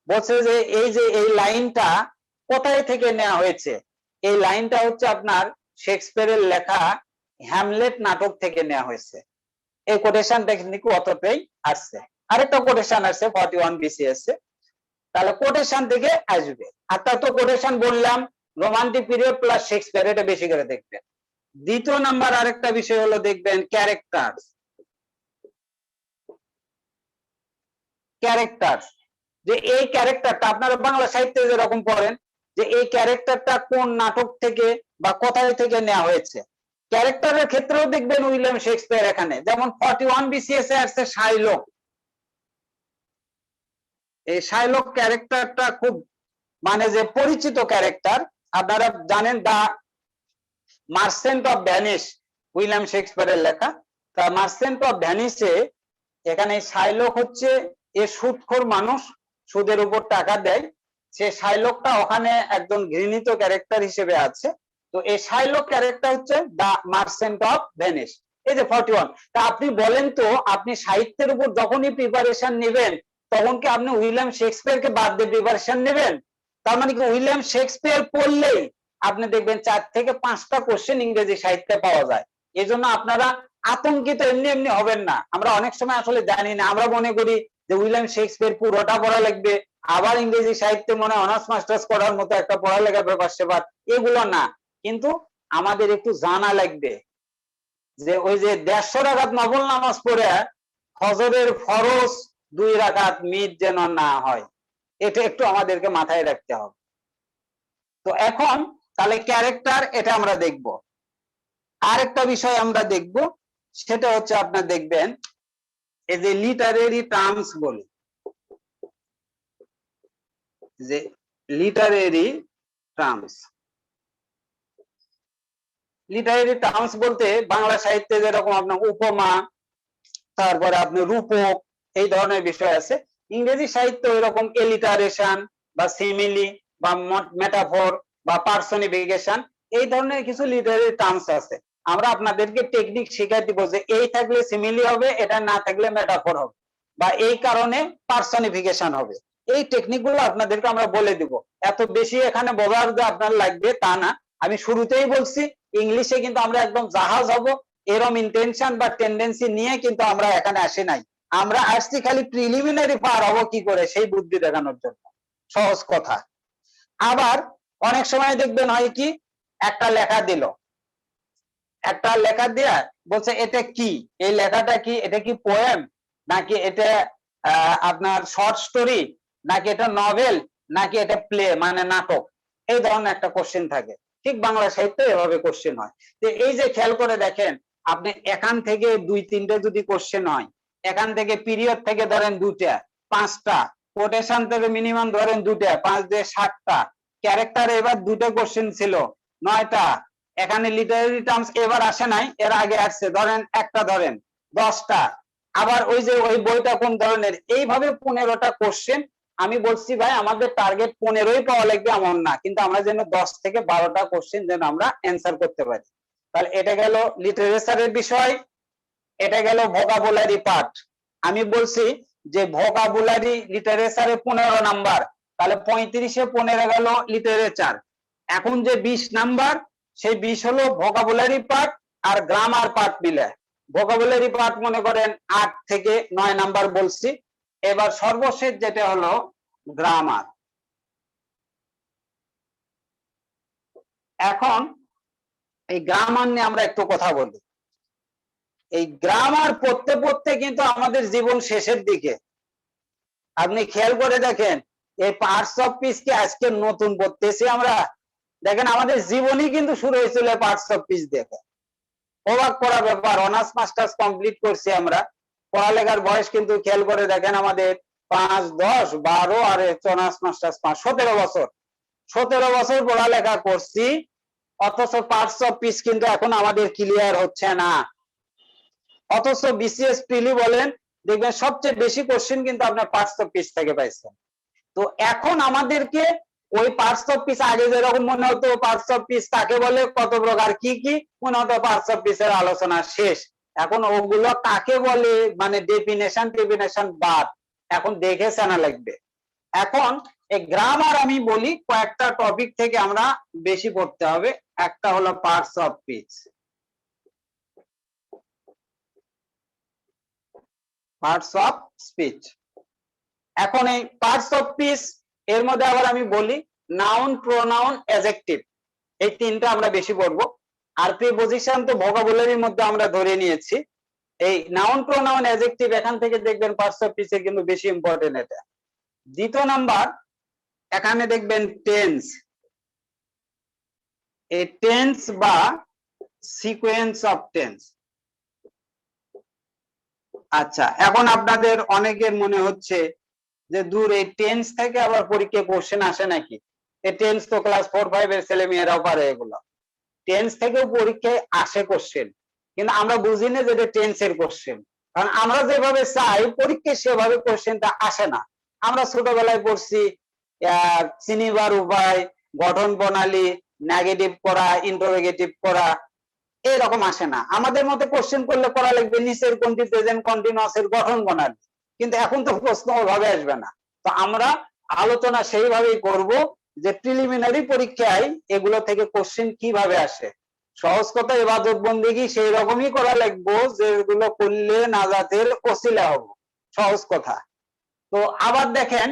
বলছে যে এই লাইনটা কোথায় থেকে নেওয়া হয়েছে, এই লাইনটা হচ্ছে আপনার শেক্সপিয়ারের লেখা হ্যামলেট নাটক থেকে নেওয়া হয়েছে। এই কোটেশনটা কিন্তু অতটাই আসছে। আরেকটা কোটেশন আসছে 41 BCS এ, তাহলে কোটেশন থেকে আসবে। আর তা তো কোটেশন বললাম রোমান্টিক পিরিয়ড প্লাস শেক্সপিয়ার, এটা বেশি করে দেখবেন। দ্বিতীয় নাম্বার আরেকটা বিষয় হলো দেখবেন ক্যারেক্টার। ক্যারেক্টার, যে এই ক্যারেক্টারটা আপনারা বাংলা সাহিত্যে যেরকম পড়েন যে এই ক্যারেক্টারটা কোন নাটক থেকে বা কোথায় থেকে নেওয়া হয়েছে, ক্যারেক্টারের ক্ষেত্রেও দেখবেন উইলিয়াম শেক্সপিয়ার এখানে, যেমন 41 BCS এ আসছে শাইলক। এই শাইলক ক্যারেক্টারটা খুব মানে যে পরিচিত ক্যারেক্টার, আপনারা জানেন দা মার্চেন্ট অফ ভ্যানিস, উইলিয়াম শেক্সপিয়ারের লেখা। তা মার্চেন্ট অফ ভ্যানিসে এখানে শাইলক হচ্ছে এ সুদখোর মানুষ, সুদের উপর টাকা দেয়, সে শাইলকটা ওখানে একজন ঘৃণিত ক্যারেক্টার হিসেবে আছে। তো এই শাইলক ক্যারেক্টার হচ্ছে দা মার্চেন্ট অফ ভেনিস, এই যে 41। তা আপনি বলেন তো, আপনি সাহিত্যের উপর যখনই প্রিপারেশন নেবেন তখন কি আপনি উইলিয়াম শেক্সপিয়ারকে বাদ দিয়ে প্রিপারেশন নেবেন? তার মানে কি উইলিয়াম শেক্সপিয়ার পড়লেই আপনি দেখবেন 4 থেকে 5টা কোশ্চেন ইংরেজি সাহিত্যে পাওয়া যায়। এই জন্য আপনারা আতঙ্কিত এমনি এমনি হবেন না। আমরা অনেক সময় আসলে জানি না, আমরা মনে করি যে উইলিয়াম শেক্সপিয়ার পুরোটা পড়া লাগবে, আবার ইংরেজি সাহিত্যে মনে অনার্স মাস্টার্স করার মতো একটা পড়ালেখার ব্যাপার সেবার, এগুলো না। কিন্তু আমাদের একটু জানা লাগবে যে ওই যে 150 রাকাত নফল নামাজ পড়ে ফজরের ফরজ 2 রাকাত মিস যেন না হয়, এটা একটু আমাদেরকে মাথায় রাখতে হবে। তো এখন তাহলে ক্যারেক্টার, এটা আমরা দেখব। আরেকটা বিষয় আমরা দেখব, সেটা হচ্ছে আপনার দেখবেন এই যে লিটারেরি টার্মস বলি, যে লিটারেরি টার্মস। লিটারেরি টার্মস বলতে বাংলা সাহিত্যে যেরকম আপনার উপমা, তারপরে আপনি রূপক, এই ধরনের বিষয় আছে। ইংরেজি সাহিত্য এরকম এলিটারেশন বা সিমিলি বা মেটাফর বা পার্সনিফিকেশন, এই ধরনের কিছু লিটারেরি টার্মস আছে। আমরা আপনাদেরকে টেকনিক শিখাই দিব যে এই থাকলে সিমিলি হবে, এটা না থাকলে মেটাফর হবে, বা এই কারণে পার্সনিফিকেশন হবে। এই টেকনিক গুলো আপনাদেরকে আমরা বলে দিব। এত বেশি এখানে বোঝার যে আপনার লাগবে তা না, আমি শুরুতেই বলছি ইংলিশে কিন্তু আমরা একদম জাহাজ হব এরকম ইন্টেনশন বা টেন্ডেন্সি নিয়ে কিন্তু আমরা এখানে আসি নাই। আমরা আসছি খালি প্রিলিমিনারি পার হবো কি করে সেই বুদ্ধি দেখানোর জন্য, সহজ কথা। আবার অনেক সময় দেখবেন হয় কি, একটা লেখা দিল, একটা লেখা দিয়া বলছে এটা কি, এই লেখাটা কি, এটা কি পোয়েম নাকি এটা আপনার শর্ট স্টোরি নাকি এটা নভেল নাকি এটা প্লে মানে নাটক, এই ধরনের একটা কোশ্চেন থাকে। ঠিক বাংলা সাহিত্যে এভাবে কোশ্চেন হয়। তো এই যে খেয়াল করে দেখেন, আপনি এখান থেকে 2-3টে যদি কোশ্চেন হয়, এখান থেকে পিরিয়ড থেকে ধরেন 2টা 5টা, কোটেশন থেকে মিনিমাম ধরেন 2টা, 5 দিয়ে 7টা, ক্যারেক্টার এবার 2টা কোশ্চেন ছিল 9টা, এখানে লিটারেরি টার্মস এবার আসে নাই, এর আগে আসছে ধরেন একটা, ধরেন 10টা, আবার ওই যে ওই বইটা কোন ধরনের, এইভাবে 15টা কোশ্চেন। আমি বলছি ভাই আমাদের টার্গেট 15ই পাওয়া লাগবে এমন না, কিন্তু আমরা যেন 10 থেকে 12টা কোশ্চেন যেন আমরা অ্যান্সার করতে পারি। তাহলে এটা গেল লিটারেচারের বিষয়, এটা গেল ভোকাবুলারি পার্ট। আমি বলছি যে ভোকাবুলারি লিটারেচারে 15 নাম্বার, তাহলে 35-এ 15 গেল লিটারেচার। এখন যে 20 নাম্বার, সেই 20 হলো ভোকাবুলারি পার্ট আর গ্রামার পার্ট মিলে। ভোকাবুলারি পার্ট মনে করেন 8 থেকে 9 নাম্বার বলছি। এবার সর্বশেষ যেটা হলো গ্রামার। এখন এই গ্রামার নিয়ে আমরা একটু কথা বলি। এই গ্রামার পড়তে পড়তে কিন্তু আমাদের জীবন শেষের দিকে। আপনি খেয়াল করে দেখেন এই পার্টস অফ পিস কি আজকে নতুন পড়তেছি আমরা? দেখেন আমাদের জীবনই কিন্তু শুরু হয়েছিল পার্টস অফ পিস দেখে। অবাক করা ব্যাপার, অনার্স মাস্টার্স কমপ্লিট করছি আমরা। পড়ালেখার বয়স কিন্তু খেয়াল করে দেখেন আমাদের 5, 10, 12 আর অনার্স মাস্টার্স 5, 17 বছর। 17 বছর পড়ালেখা করছি, অথচ পার্টস অফ পিস কিন্তু এখন আমাদের ক্লিয়ার হচ্ছে না। অথচ বিসিএস প্রিলি বলেন, দেখবেন সবচেয়ে বেশি কোশ্চেন কিন্তু আপনার পার্টস অফ পিস থেকে পাইছেন। তো এখন আমাদেরকে ওই পার্টস অফ পিস, আগে যেরকম মনে হতো পার্টস অফ পিস কাকে বলে, কত প্রকার, কি কি মনে হতো, পার্টস অফ পিসের আলোচনা শেষ। এখন ওগুলো কাকে বলে মানে ডেফিনেশন বাদ, এখন দেখে জানা লাগবে। এখন এই গ্রামার আমি বলি কয়েকটা টপিক থেকে আমরা বেশি পড়তে হবে। একটা হলো parts of piece, parts of speech. এখন এই পার্টস অফ পিস এর মধ্যে আবার আমি বলি নাউন, প্রোনাউন, অ্যাডজেক্টিভ, এই তিনটা আমরা বেশি পড়বো। আর প্রিপজিশন তো ভোকাবুলারির মধ্যে আমরা ধরে নিয়েছি। এই নাউন, প্রোনাউন, অ্যাডজেক্টিভ এখান থেকে দেখবেন পার্টস অফ পিসে কিন্তু বেশি ইম্পর্টেন্ট এটা। দ্বিতীয় নাম্বার, এখানে দেখবেন টেন্স। এই টেন্স বা সিকোয়েন্স অফ টেন্স। আচ্ছা, এখন আপনাদের অনেকের মনে হচ্ছে যে দূর, এই টেন্স থেকে আবার পরীক্ষায় কোশ্চেন আসে নাকি? এই টেন্স তো ক্লাস 4, 5 এর ছেলে মেয়েরাও পারে এগুলো। টেন্স থেকেও পরীক্ষায় আসে কোশ্চেন, কিন্তু আমরা বুঝি না যে এটা টেন্সের কোশ্চেন। কারণ আমরা যেভাবে চাই পরীক্ষায় সেভাবে কোশ্চেনটা আসে না। আমরা ছোটবেলায় পড়ছি চিনিবার উপায়, গঠন প্রণালী, নেগেটিভ করা, ইন্টারোগেটিভ করা, এরকম আসে না। আমাদের মতে কোশ্চেন করলে করা লাগবে নিচের কোনটি প্রেজেন্ট কন্টিনিউয়াস এর গঠন প্রণালী, কিন্তু এখন তো প্রশ্ন ওইভাবে আসবে না। তো আমরা আলোচনা সেইভাবেই করব যে প্রিলিমিনারি পরীক্ষায় এগুলো থেকে কোশ্চেন কিভাবে আসে। সহজ কথা, ইবাদত বন্দেগী সেই রকমই করা লাগবে যেগুলো করলে নাজাতের ওসিলা হব, সহজ কথা। তো আবার দেখেন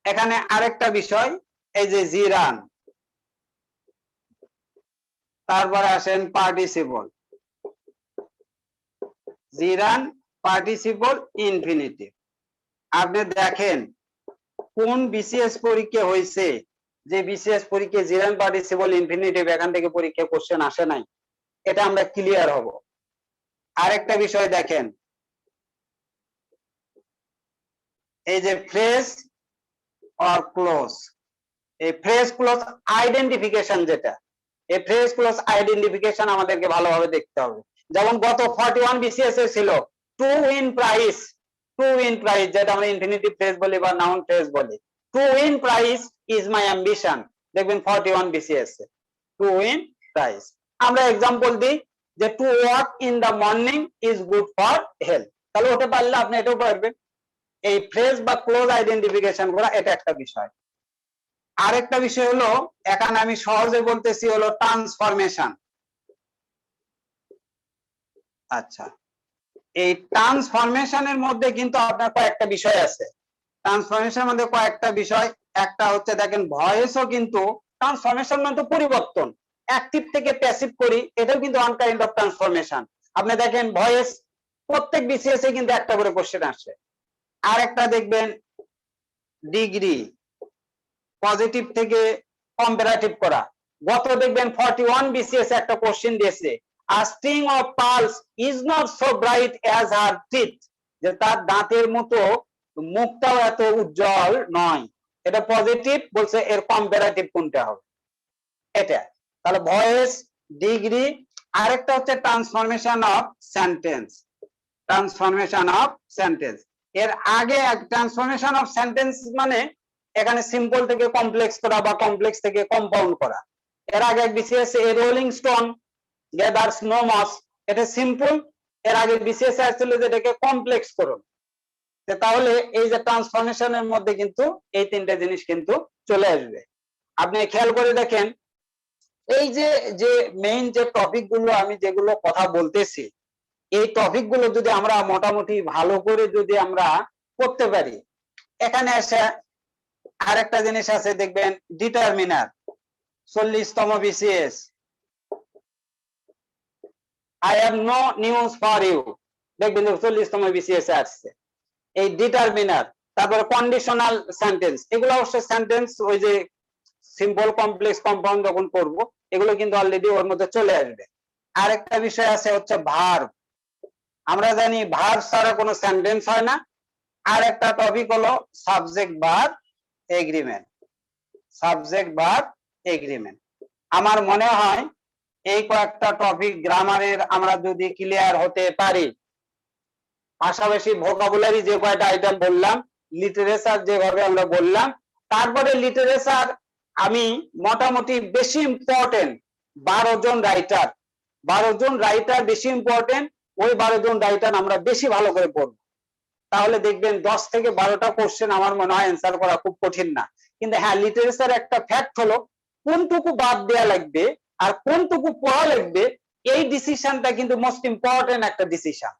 এখানে আরেকটা বিষয়, এই যে জিরান, তারপরে আসেন পার্টিসিপল, জিরান, পার্টিসিপল, ইনফিনিটিভ। আপনি দেখেন কোন বিসিএস পরীক্ষা হয়েছে যে বিসিএস পরীক্ষা জিরান, পার্টিসিপল, ইনফিনিটিভ এখান থেকে পরীক্ষা কোশ্চেন আসে নাই, এটা আমরা ক্লিয়ার হব। আরেকটা বিষয় দেখেন, এই যে ফ্রেজ অর ক্লোজ, এই ফ্রেজ ক্লোজ আইডেন্টিফিকেশন, যেটা এই ফ্রেজ ক্লোজ আইডেন্টিফিকেশন আমাদেরকে ভালোভাবে দেখতে হবে। যেমন গত 41 বিসিএস এ ছিল to win prize, to win prize যেটা আমরা ইনফিনিটিভ ফ্রেজ বলি বা নাউন ফ্রেজ বলি। To win prize is my ambition, দেখবেন 41 BCS A to win prize. আমরা এক্সাম্পল দিই যে to walk in the morning is good for health, তাহলে ওটা পারলে আপনি এটাও পারবেন। এই ফ্রেজ বা ক্লোজ আইডেন্টিফিকেশন করা, এটা একটা বিষয়। আরেকটা বিষয় হলো, এখানে আমি সহজে বলতেছি হলো ট্রান্সফরমেশন। আচ্ছা, এই ট্রান্সফরমেশনের মধ্যে কিন্তু আপনার কয়েকটা বিষয় আছে। ট্রান্সফরমেশনের মধ্যে কয়েকটা বিষয়, একটা হচ্ছে দেখেন ভয়েসও কিন্তু ট্রান্সফরমেশন মানে তো পরিবর্তন, অ্যাক্টিভ থেকে প্যাসিভ করি, এটাও কিন্তু ওয়ান কাইন্ড অফ ট্রান্সফরমেশন। আপনি দেখেন ভয়েস প্রত্যেক বিসিএস এ কিন্তু একটা করে কোশ্চেন আসে। আর একটা দেখবেন ডিগ্রি, পজিটিভ থেকে কম্পারেটিভ করা। গত দেখবেন 41 বিসিএস একটা কোশ্চেন দিয়েছে, a string of pearls is not so bright as her teeth, যে তার দাঁতের মতো মুখটাও এত উজ্জ্বল নয়। এটা পজিটিভ বলছে, এর কম্পারেটিভ কোনটা হবে এটা। তাহলে ভয়েস, ডিগ্রি, আরেকটা হচ্ছে transformation of sentence, transformation of sentence. এর আগে ট্রান্সফরমেশন অফ সেন্টেন্স মানে এখানে সিম্পল থেকে কমপ্লেক্স করা বা কমপ্লেক্স থেকে কম্পাউন্ড করা। এর আগে BCS a rolling stone gathers no moss, এটা সিম্পল। এর আগে বিসিএস এ আসছিল যেটাকে কমপ্লেক্স করুন। তাহলে এই যে ট্রান্সফরমেশনের মধ্যে কিন্তু এই তিনটা জিনিস কিন্তু চলে আসবে। আপনি খেয়াল করে দেখেন এই যে যে মেইন যে টপিক গুলো আমি যেগুলো কথা বলতেছি, এই টপিক গুলো যদি আমরা মোটামুটি ভালো করে যদি আমরা করতে পারি, এখানে এসে আরেকটা জিনিস আছে দেখবেন ডিটারমিনার, 40তম BCS, I have no news for you, দেখবেন 40তম বিসিএস আসছে এই ডিটারমিনার। তারপরে কন্ডিশনাল সেন্টেন্স, এগুলো অবশ্যই সেন্টেন্স ওই যে সিম্পল কমপ্লেক্স কম্পাউন্ড যখন করব এগুলো কিন্তু অলরেডি ওর মধ্যে চলে আসবে। আরেকটা বিষয় আছে হচ্ছে ভার্ব। আমরা জানি ভার্ব ছাড়া কোনো সেন্টেন্স হয় না। আর একটা টপিক হলো subject verb agreement. Subject verb agreement আমার মনে হয় এই কয়েকটা টপিক গ্রামারের আমরা যদি ক্লিয়ার হতে পারি, পাশাপাশি ভোকাবুলারি যে কয়টা আইটেম বললাম, লিটারেচার যেভাবে আমরা বললাম, তারপরে লিটারেচার আমি মোটামুটি বেশি ইম্পর্টেন্ট 12 জন রাইটার, 12 জন রাইটার বেশি ইম্পর্টেন্ট, ওই 12 জন রাইটার আমরা বেশি ভালো করে পড়ব। তাহলে দেখবেন 10 থেকে 12টা কোশ্চেন আমার মনে হয় অ্যান্সার করা খুব কঠিন না। কিন্তু হ্যাঁ, লিটারেচার একটা ফ্যাক্ট হলো কোনটুকু বাদ দেয়া লাগবে আর কোনটুকু পড়া লাগবে, এই ডিসিশনটা কিন্তু মোস্ট ইম্পর্টেন্ট একটা ডিসিশন।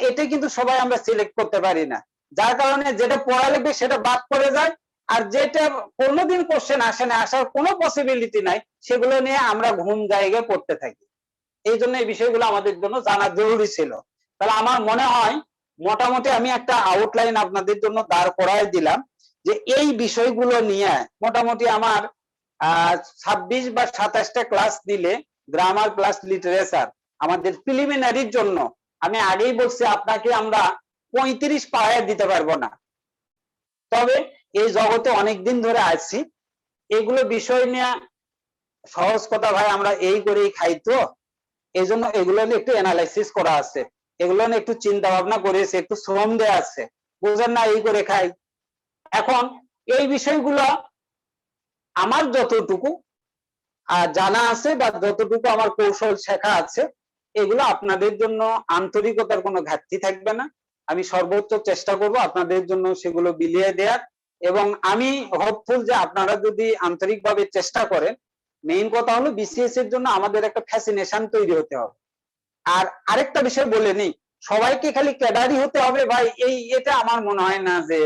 এটা কিন্তু সবাই আমরা সিলেক্ট করতে পারি না, যার কারণে যেটা পড়া লাগবে সেটা বাদ পড়ে যায়, আর যেটা কোনোদিন কোশ্চেন আসে না, আসার কোনো পসিবিলিটি নাই, সেগুলো নিয়ে আমরা ঘুম জায়গায় পড়তে থাকি। এই জন্য এই বিষয়গুলো আমাদের জন্য জানা জরুরি ছিল। তাহলে আমার মনে হয় মোটামুটি আমি একটা আউটলাইন আপনাদের জন্য দাঁড় করাই দিলাম যে এই বিষয়গুলো নিয়ে মোটামুটি আমার 26 বা 27টা ক্লাস দিলে গ্রামার প্লাস লিটারেচার আমাদের প্রিলিমিনারির জন্য, আমি আগেই বলছি আপনাকে আমরা 35 পাহাড় দিতে পারবো না, তবে এই জগতে অনেকদিন ধরে আছি, এগুলো বিষয় নিয়ে সহজ কথা ভাই আমরা এই করেই খাই, তো এই জন্য এগুলো নিয়ে একটু অ্যানালাইসিস করা আছে, এগুলো নিয়ে একটু চিন্তা ভাবনা করেছে, একটু শ্রম দেয়া আছে, বুঝেন না, এই করে খাই। এখন এই বিষয়গুলো আমার যতটুকু জানা আছে বা যতটুকু আমার কৌশল শেখা আছে, এগুলো আপনাদের জন্য আন্তরিকতার কোনো ঘাটতি থাকবে না। আমি সর্বোচ্চ চেষ্টা করব আপনাদের জন্য সেগুলো বিলিয়ে দেওয়ার, এবং আমি হোপফুল যে আপনারা যদি আন্তরিকভাবে চেষ্টা করেন, মেইন কথা হলো বিসিএস এর জন্য আমাদের একটা ফ্যাসিনেশন তৈরি হতে হবে। আর আরেকটা বিষয় বলে নেই, সবাইকে খালি ক্যাডারই হতে হবে ভাই, এটা আমার মনে হয় না যে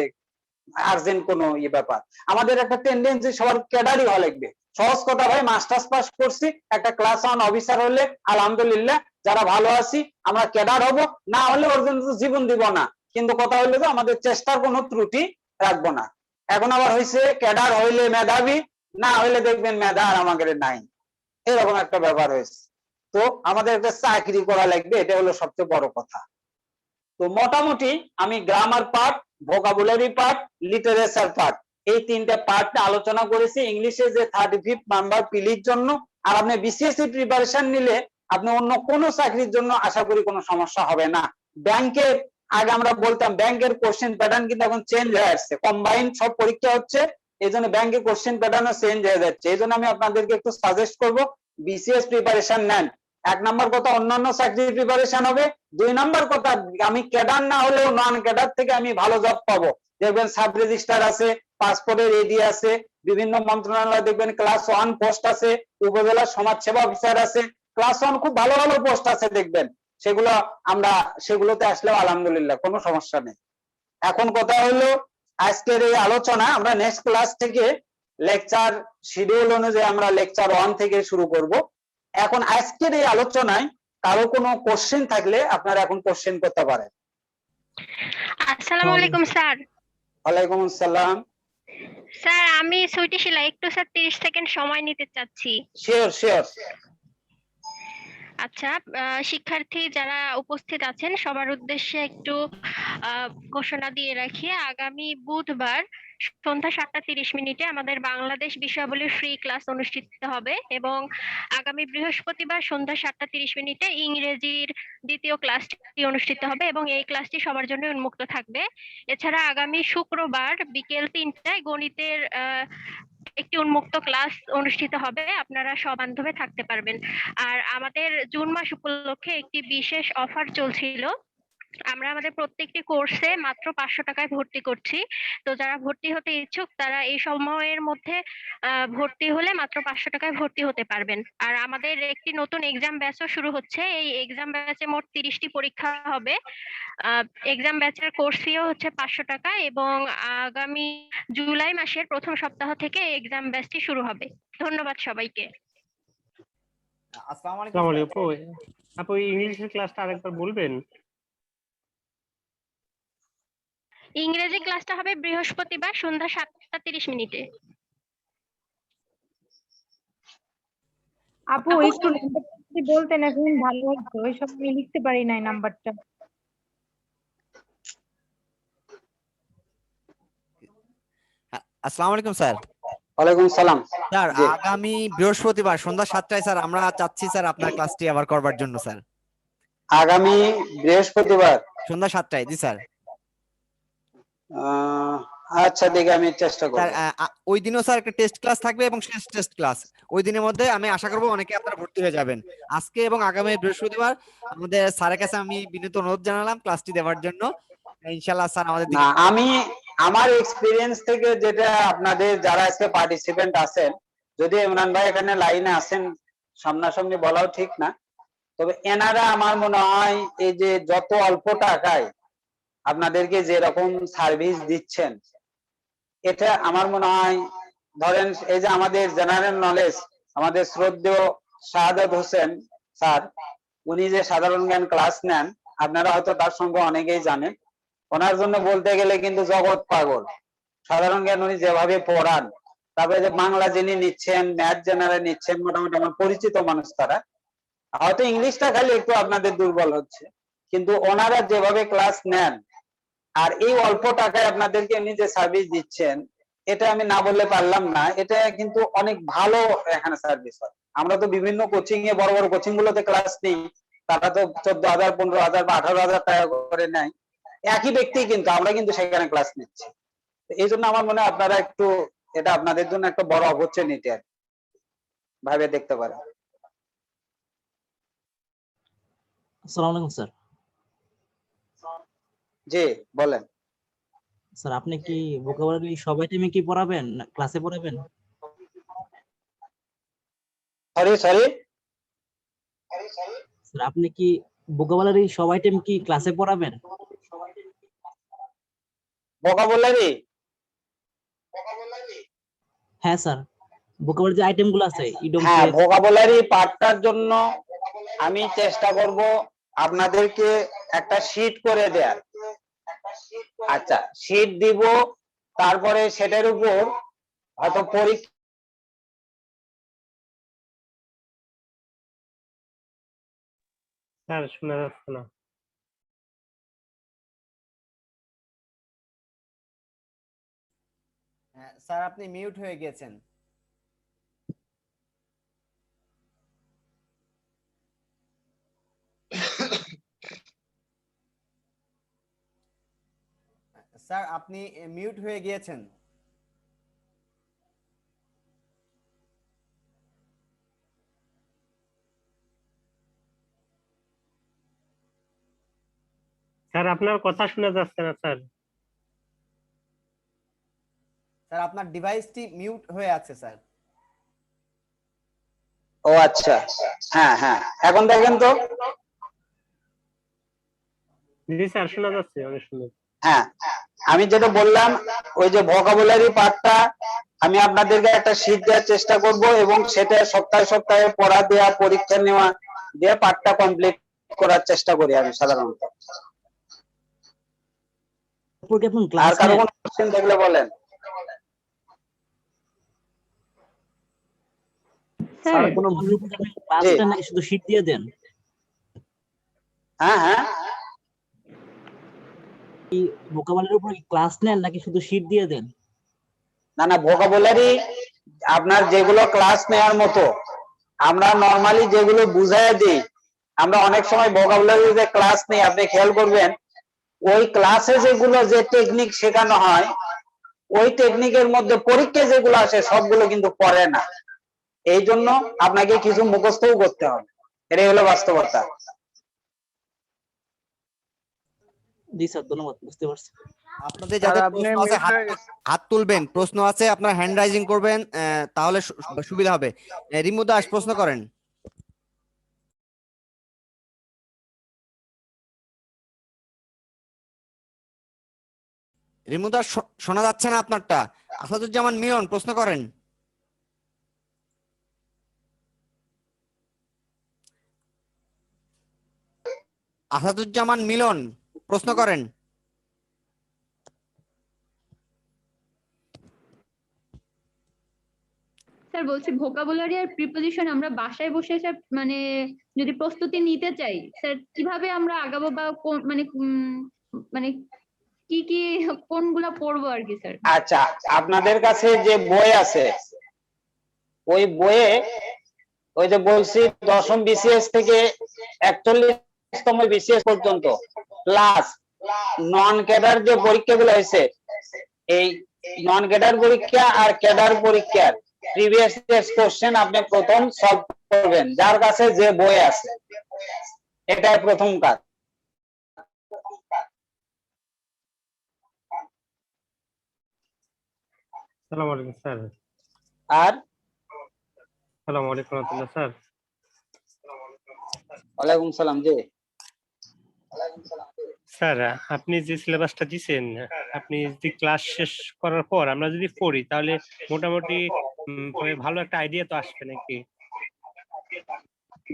আর্জেন্ট কোনো ব্যাপার। আমাদের একটা টেন্ডেন্সি সবার ক্যাডারই হওয়া লাগবে। সহজ কথা ভাই, মাস্টার্স পাস করছি, একটা ক্লাস 1 অফিসার হলে আলহামদুলিল্লাহ, যারা ভালো আছি আমরা ক্যাডার হব, না হলে ওর জন্য জীবন দিব না, কিন্তু কথা হলো যে আমাদের চেষ্টার কোনো ত্রুটি রাখবো না। এখন আবার হয়েছে ক্যাডার হইলে মেধাবী, না হইলে দেখবেন মেধা আর আমাদের নাই, এরকম একটা ব্যাপার হয়েছে। তো আমাদের একটা চাকরি করা লাগবে, এটা হলো সবচেয়ে বড় কথা। তো মোটামুটি আমি grammar part, vocabulary part, literature part, এই 3টে পার্ট আলোচনা করেছি। ইংলিশে যে 35 নাম্বার পিলির জন্য, আর আপনি বিসিএসসি প্রিপারেশন নিলে আপনি অন্য কোনো চাকরির জন্য আশা করি কোনো সমস্যা হবে না। ব্যাংকের আগে আমরা বলতাম ব্যাংকের কোশ্চেন প্যাটার্ন কিন্তু এখন চেঞ্জ হয়ে আসছে, কম্বাইন্ড সব পরীক্ষা হচ্ছে, এই জন্য ব্যাংকের কোশ্চেন প্যাটার্নও চেঞ্জ হয়ে যাচ্ছে। এই জন্য আমি আপনাদেরকে একটু সাজেস্ট করব বিসিএস প্রিপারেশন নেন। 1 নম্বর কথা অন্যান্য চাকরির প্রিপারেশন হবে, 2 নম্বর কথা আমি ক্যাডার না হলেও নন ক্যাডার থেকে আমি ভালো জব পাবো। দেখবেন সাব রেজিস্ট্রার আছে, পাসপোর্টের এডি আছে, বিভিন্ন মন্ত্রণালয় দেখবেন ক্লাস 1 পোস্ট আছে, উপজেলা সমাজসেবা অফিসার আছে, ক্লাস 1 খুব ভালো ভালো পোস্ট আছে দেখবেন, সেগুলো আমরা সেগুলোতে আসলেও আলহামদুলিল্লাহ কোনো সমস্যা নেই। এখন কথা হলো আজকের এই আলোচনা আমরা নেক্সট ক্লাস থেকে লেকচার শিডিউল অনুযায়ী আমরা লেকচার 1 থেকে শুরু করব। এখন আজকের এই আলোচনায় কারো কোনো কোশ্চেন থাকলে আপনারা এখন কোশ্চেন করতে পারেন। আসসালামু আলাইকুম স্যার। ওয়ালাইকুম আসসালাম। স্যার আমি সুইটি শিলা, একটু স্যার 30 সেকেন্ড সময় নিতে চাচ্ছি। Sure sure. আচ্ছা, শিক্ষার্থী যারা উপস্থিত আছেন সবার উদ্দেশ্যে একটু ঘোষণা দিয়ে রাখি, আগামী বুধবার সন্ধ্যা 7:30 আমাদের বাংলাদেশ বিষয়াবলীর ফ্রি ক্লাস অনুষ্ঠিত হবে, এবং আগামী বৃহস্পতিবার সন্ধ্যা 7:30 ইংরেজির দ্বিতীয় ক্লাসটি অনুষ্ঠিত হবে, এবং এই ক্লাসটি সবার জন্য উন্মুক্ত থাকবে। এছাড়া আগামী শুক্রবার বিকেল 3টায় গণিতের একটি উন্মুক্ত ক্লাস অনুষ্ঠিত হবে, আপনারা সবান্ধবে থাকতে পারবেন। আর আমাদের জুন মাস উপলক্ষে একটি বিশেষ অফার চলছিল, আমরা আমাদের প্রত্যেকটি কোর্সে মাত্র 500 টাকায় ভর্তি করছি। তো যারা ভর্তি হতে ইচ্ছুক তারা এই সময়ের মধ্যে ভর্তি হলে মাত্র 500 টাকায় ভর্তি হতে পারবেন। আর আমাদের একটি নতুন এক্সাম ব্যাচও শুরু হচ্ছে, এই এক্সাম ব্যাচে মোট 30টি পরীক্ষা হবে। এক্সাম ব্যাচের কোর্স ফিও হচ্ছে 500 টাকা, এবং আগামী জুলাই মাসের প্রথম সপ্তাহ থেকে এক্সাম ব্যাচটি শুরু হবে। ধন্যবাদ সবাইকে। আসসালামু আসসালামু আলাইকুম আলাইকুম। আপু ইংলিশের ক্লাসটা আরেকবার বলবেন? ইংরেজি ক্লাসটা হবে বৃহস্পতিবার সন্ধ্যা 7:30 আপু একটু নাম্বারটা যদি বলতেন এখন ভালো হতো, ওই সব আমি লিখতে পারি নাই নাম্বারটা। আসসালামু আলাইকুম স্যার। ওয়ালাইকুম সালাম। স্যার জি। আগামী বৃহস্পতিবার সন্ধ্যা 7টায় স্যার আমরা চাচ্ছি স্যার আপনার ক্লাসটি আবার করবার জন্য স্যার। আগামী বৃহস্পতিবার সন্ধ্যা 7টায়, জি স্যার। আহ, আচ্ছা, দেখি আমি চেষ্টা স্যার করবো। ওই দিনও স্যার একটা টেস্ট ক্লাস থাকবে এবং শেষ টেস্ট ক্লাস। ওই দিনের মধ্যে আমি আশা করবো অনেকে আপনারা ভর্তি হয়ে যাবেন। আজকে এবং আগামী বৃহস্পতিবার আমাদের স্যারের কাছে আমি বিনীত অনুরোধ জানালাম ক্লাসটি দেওয়ার জন্য। ইনশাআল্লাহ স্যার আমাদের না, দিকে আমি আমার এক্সপিরিয়েন্স থেকে যেটা, আপনাদের যারা আজকে পার্টিসিপেন্ট আছেন, যদি ইমরান ভাই এখানে লাইনে আছেন, সামনাসামনি বলাও ঠিক না, তবে এনারা আমার মনে হয় এই যে যত অল্প টাকায় আপনাদেরকে যে রকম সার্ভিস দিচ্ছেন, এটা আমার মনে হয়, ধরেন এই যে আমাদের জেনারেল নলেজ, আমাদের শ্রদ্ধেয় শাহাদাত হোসেন স্যার, উনি যে সাধারণ জ্ঞান ক্লাস নেন, আপনারা হয়তো তার সঙ্গে অনেকেই জানেন। ওনার জন্য বলতে গেলে কিন্তু জগৎ পাগল। সাধারণ জ্ঞান উনি যেভাবে পড়ান, তারপরে যে বাংলা যিনি নিচ্ছেন, ম্যাথ জেনারেল নিচ্ছেন, মোটামুটি আমার পরিচিত মানুষ তারা। হয়তো ইংলিশটা খালি একটু আপনাদের দুর্বল হচ্ছে, কিন্তু ওনারা যেভাবে ক্লাস নেন আর এই অল্প টাকায় আপনাদেরকে এমনি যে সার্ভিস দিচ্ছেন, এটা আমি না বললে পারলাম না। এটা কিন্তু অনেক ভালো এখানে সার্ভিস হয়। আমরা তো বিভিন্ন কোচিং এ, বড় বড় কোচিং গুলোতে ক্লাস নিই, তারা তো 14,000, 15,000 বা 18,000 টাকা করে নেয়। একই ব্যক্তি, কিন্তু আমরা কিন্তু সেখানে ক্লাস নিচ্ছি। এই জন্য আমার মনে হয় আপনারা একটু, এটা আপনাদের জন্য একটা বড় অপরচুনিটি আর ভাবে দেখতে পারেন। আসসালামু আলাইকুম স্যার। জি, বলেন। স্যার আপনি কি ভোকাবুলারি সবাই টাইমে কি পড়াবেন, না ক্লাসে পড়াবেন? সরি সরি, স্যার আপনি কি ভোকাবুলারি সবাই টাইম কি ক্লাসে পড়াবেন? ভোকাবুলারি? হ্যাঁ স্যার, ভোকাবুলারি যে আইটেম গুলো আছে, ইডম হ্যাঁ, ফ্রেজ। ভোকাবুলারি পার্টটার জন্য আমি চেষ্টা করব আপনাদেরকে একটা শীট করে দেয়ার। আচ্ছা, শীট দিব, তারপরে সেটার উপর হয়তো পরীক্ষা। স্যার শোনা যাচ্ছে না। হ্যাঁ, স্যার আপনি মিউট হয়ে গিয়েছেন। স্যার আপনি মিউট হয়ে গিয়েছেন। স্যার আপনার কথা শোনা যাচ্ছে না স্যার। স্যার আপনার ডিভাইসটি মিউট হয়ে আছে স্যার। ও আচ্ছা, হ্যাঁ হ্যাঁ, এখন দেখেন তো। জি স্যার শোনা যাচ্ছে, অনেক সুন্দর। হ্যাঁ, আমি যেটা বললাম, ওই যে ভোকাবুলারি পার্টটা আমি আপনাদেরকে একটা শীট দেওয়ার চেষ্টা করব, এবং সেটা সপ্তাহে সপ্তাহে পড়া দেওয়া, পরীক্ষা নেওয়া দিয়ে পার্টটা কমপ্লিট করার চেষ্টা করি আমি সাধারণত। তারপর কি আপনি আর ক্লাস কারো নেন? কোনো কোশ্চেন থাকলে বলেন। স্যার স্যার কোনো ভুলের উপর আপনি ক্লাস জি। নেন নাকি শুধু শীট দিয়ে দেন? হ্যাঁ হ্যাঁ, ভোকাবুলারির উপর কি ক্লাস নেন নাকি শুধু শীট দিয়ে দেন? না না, ভোকাবুলারি আপনার যেগুলো ক্লাস নেওয়ার মতো, আমরা নরমালি যেগুলো বুঝাইয়া দিই, আমরা অনেক সময় ভোকাবুলারি যে ক্লাস নেই, আপনি খেয়াল করবেন ওই ক্লাসে যেগুলো যে টেকনিক শেখানো হয়, ওই টেকনিকের মধ্যে পরীক্ষায় যেগুলো আসে সবগুলো কিন্তু পড়ে না। এই জন্য আপনাকে কিছু মুখস্থও করতে হবে, এটাই হলো বাস্তবতা। জি স্যার, ধন্যবাদ, বুঝতে পারছি। আপনাদের স্যার যাদের আপনি প্রশ্ন আছে মিউট হয়ে গেছেন। হাত তুলবেন, প্রশ্ন আছে আপনার হ্যান্ড রাইজিং করবেন, তাহলে সুবিধা হবে। রিমু দাস প্রশ্ন করেন। রিমু দাস শোনা যাচ্ছে না আপনারটা। আসাদুজ্জামান মিলন প্রশ্ন করেন। আসাদুজ্জামান মিলন প্রশ্ন করেন। স্যার বলছি ভোকাবুলারি আর প্রিপোজিশন আমরা বাসায় বসে স্যার মানে যদি প্রস্তুতি নিতে চাই স্যার কিভাবে আমরা আগাবো বা মানে মানে কি কি কোনগুলা পড়বো আর কি স্যার? আচ্ছা, আপনাদের কাছে যে বই আছে ওই বইয়ে ওই যে বলছি দশম বিসিএস থেকে 41তম বিসিএস পর্যন্ত প্লাস নন ক্যাডার যে পরীক্ষাগুলো হয়েছে এই নন ক্যাডার পরীক্ষা আর ক্যাডার পরীক্ষার প্রিভিয়াস ইয়ার্স কোশ্চেন আপনি প্রথম সলভ করবেন যার কাছে যে বই আছে, এটাই প্রথম কাজ। আসসালামু আলাইকুম স্যার। আর আসসালামু আলাইকুম রাহমাতুল্লাহ স্যার। ওয়ালাইকুম সালাম। জি স্যার আপনি যে সিলেবাসটা দিছেন, আপনি যদি ক্লাস শেষ করার পর আমরা যদি পড়ি তাহলে মোটামুটি ভালো একটা আইডিয়া তো আসবে নাকি?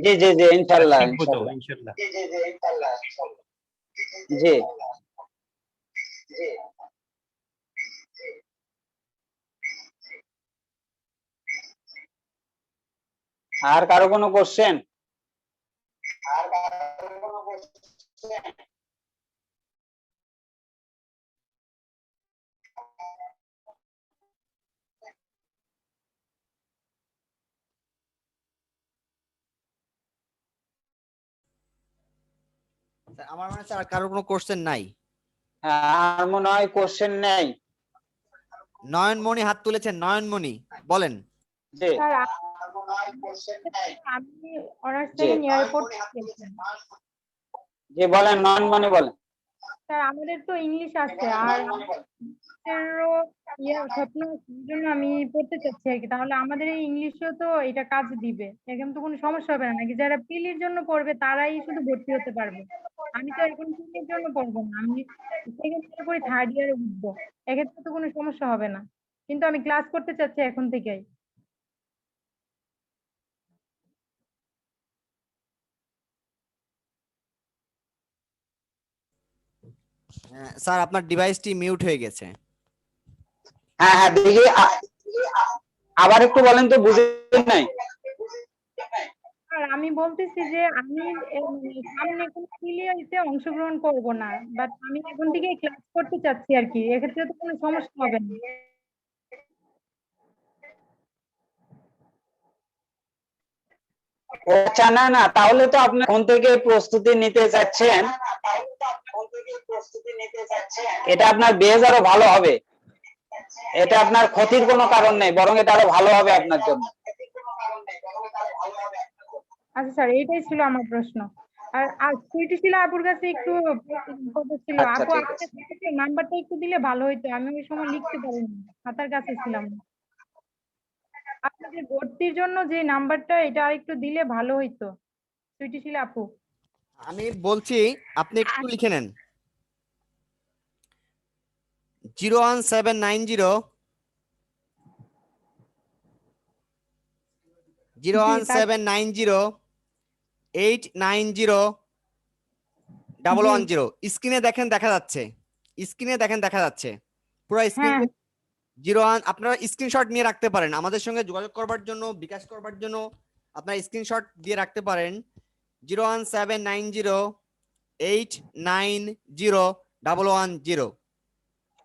জি জি জি ইনশাআল্লাহ শিখবো তো ইনশাআল্লাহ। ইনশাআল্লাহ। জি আর কারো কোনো কোশ্চেন? স্যার, আমার মনে হয় স্যার আর কারোর কোনো কোশ্চেন নাই। আর মনে হয় কোশ্চেন নেই। নয়নমণি হাত তুলেছেন, নয়নমণি বলেন। জি স্যার আমি অনার্স সেকেন্ড ইয়ারে পড়তেছি। জি বলেন, নন মানে বলেন। স্যার আমাদের তো ইংলিশ আছে আর আমাদেরও স্বপ্ন আছে, এই জন্য আমি পড়তে চাচ্ছি আর কি। তাহলে আমাদের এই ইংলিশেও তো এটা কাজ দিবে, এখন তো কোনো সমস্যা হবে না নাকি? যারা পিলির জন্য পড়বে তারাই শুধু ভর্তি হতে পারবে। আমি তো এখন পিলির জন্য পড়বো না, আমি সেকেন্ড ইয়ারে পড়ি, থার্ড ইয়ারে উঠবো, এক্ষেত্রে তো কোনো সমস্যা হবে না। কিন্তু আমি ক্লাস করতে চাচ্ছি এখন থেকেই। স্যার আপনার ডিভাইসটি মিউট হয়ে গেছে। হ্যাঁ হ্যাঁ দেখি আবার একটু বলেন তো, বুঝেন নাই। আর আমি বলতেছি যে আমি সামনে কোনো ক্লিয়ারিতে অংশগ্রহণ করব না, বাট আমি এখন থেকে ক্লাস করতে চাচ্ছি আর কি, এক্ষেত্রে তো কোনো সমস্যা হবে না। আচ্ছা না না, তাহলে তো আপনি কোন থেকে প্রস্তুতি নিতে চাচ্ছেন, এটা আপনার বেজ আরো ভালো হবে। এটা আপনার ক্ষতির কোনো কারণ নেই, বরং এটা আরো ভালো হবে আপনার জন্য। আচ্ছা স্যার, এইটাই ছিল আমার প্রশ্ন। আর সুইটি ছিল আপুর কাছে একটু কথা ছিল, আচ্ছা, আপু ঠিক আমাকে আছে। নাম্বারটা একটু দিলে ভালো হইতো, আমি ওই সময় লিখতে পারিনি, খাতার কাছে ছিলাম না। আপনাদের ভর্তির জন্য যে নাম্বারটা, এটা আরেকটু দিলে ভালো হইতো সুইটি ছিল আপু। আমি বলছি আপনি একটু লিখে নেন 01790 890 স্ক্রিনে দেখেন, দেখা যাচ্ছে, স্ক্রিনে দেখেন, দেখা যাচ্ছে পুরো স্ক্রিন। হ্যাঁ 01 আপনারা স্ক্রিনশট নিয়ে রাখতে পারেন আমাদের সঙ্গে যোগাযোগ করবার জন্য, বিকাশ করবার জন্য আপনারা স্ক্রিনশট দিয়ে রাখতে পারেন 01790890110।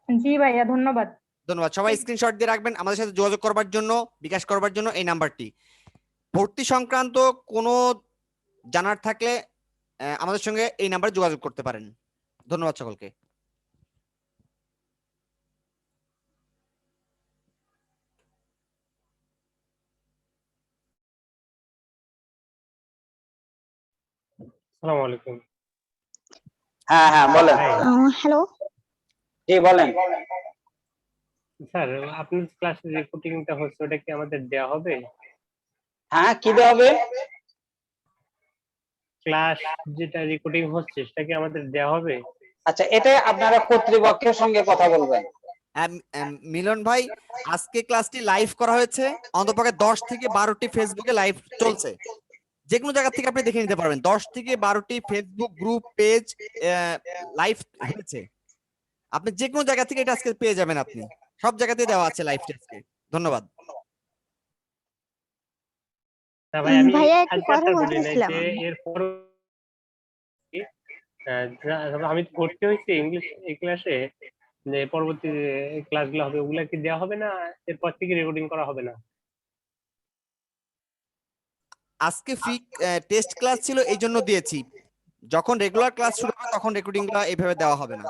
জি ভাইয়া, ধন্যবাদ। ধন্যবাদ। সবাই স্ক্রিনশট দিয়ে রাখবেন আমাদের সাথে যোগাযোগ করবার জন্য, বিকাশ করবার জন্য এই নাম্বারটি। ভর্তি সংক্রান্ত কোনো জানার থাকলে আমাদের সঙ্গে এই নাম্বারে যোগাযোগ করতে পারেন। ধন্যবাদ সকলকে। আসসালামু আলাইকুম। হ্যাঁ হ্যাঁ বলেন। হ্যালো জি বলেন। স্যার আপনার ক্লাসের রেকর্ডিংটা হচ্ছে ওটা কি আমাদের দেয়া হবে? হ্যাঁ কি দেওয়া হবে? ক্লাস যেটা রেকর্ডিং হচ্ছে সেটা কি আমাদের দেয়া হবে? আচ্ছা, এটা আপনারা কর্তৃপক্ষের সঙ্গে কথা বলবেন। মিলন ভাই, আজকে ক্লাসটি লাইভ করা হয়েছে, অন্ততপক্ষে 10 থেকে 12টি ফেসবুকে লাইভ চলছে, যে কোনো জায়গা থেকে আপনি দেখে নিতে পারবেন। 10 থেকে 12টি ফেসবুক গ্রুপ পেজ লাইভ হয়েছে, আপনি যে কোনো জায়গা থেকে এটা আজকে পেয়ে যাবেন, আপনি সব জায়গাতেই দেওয়া আছে লাইভ টেস্টে। ধন্যবাদ। না ভাই, আমি ভাইয়া একটু আজকে কথা আর বলি নাই বলতেছিলাম যে আমি। এরপর আমি তো ভর্তি হয়েছি ইংলিশ এই ক্লাসে, যে পরবর্তী ক্লাসগুলো হবে ওগুলা কি দেওয়া হবে না, এরপর থেকে রেকর্ডিং করা হবে না? আজকে ফ্রি টেস্ট ক্লাস ছিল এই জন্য দিয়েছি, যখন রেগুলার ক্লাস শুরু হবে তখন রেকর্ডিংটা এইভাবে দেওয়া হবে না।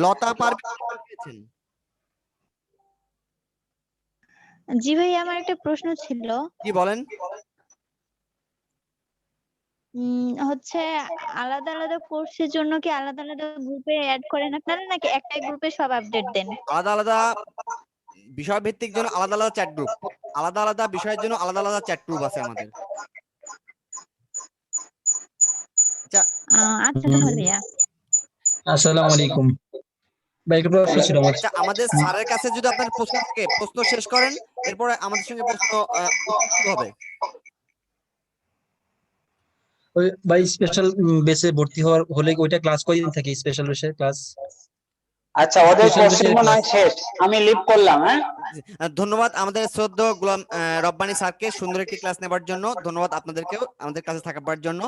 লতা পারবেন? জি ভাইয়া, আমার একটা প্রশ্ন ছিল। কি বলেন? হচ্ছে আলাদা আলাদা কোর্সের জন্য কি আলাদা আলাদা গ্রুপে অ্যাড করেন আপনারা, নাকি একটাই গ্রুপে সব আপডেট দেন? আলাদা আলাদা বিষয় ভিত্তিক জন্য আলাদা আলাদা চ্যাট গ্রুপ, আলাদা আলাদা বিষয়ের জন্য আলাদা আলাদা চ্যাট গ্রুপ আছে আমাদের। আচ্ছা, আচ্ছা তাহলে ভাইয়া। আসসালামু আলাইকুম ভাই, একটা প্রশ্ন ছিল আমার। আচ্ছা, আমাদের স্যারের কাছে যদি আপনার প্রশ্ন থাকে প্রশ্ন শেষ করেন, এরপরে আমাদের সঙ্গে প্রশ্ন শুরু হবে। ওই ভাই, স্পেশাল বেসে ভর্তি হওয়ার হলে ওইটা ক্লাস কয়দিন থাকে? স্পেশাল বেসে ক্লাস? আচ্ছা, ওদের Special কোশ্চেন বিষয়ে মনে হয় শেষ, আমি লিভ করলাম। হ্যাঁ, ধন্যবাদ আমাদের শ্রদ্ধেয় গোলাম রব্বানী স্যারকে সুন্দর একটি ক্লাস নেবার জন্য। ধন্যবাদ আপনাদেরকেও আমাদের কাছে থাকার জন্য।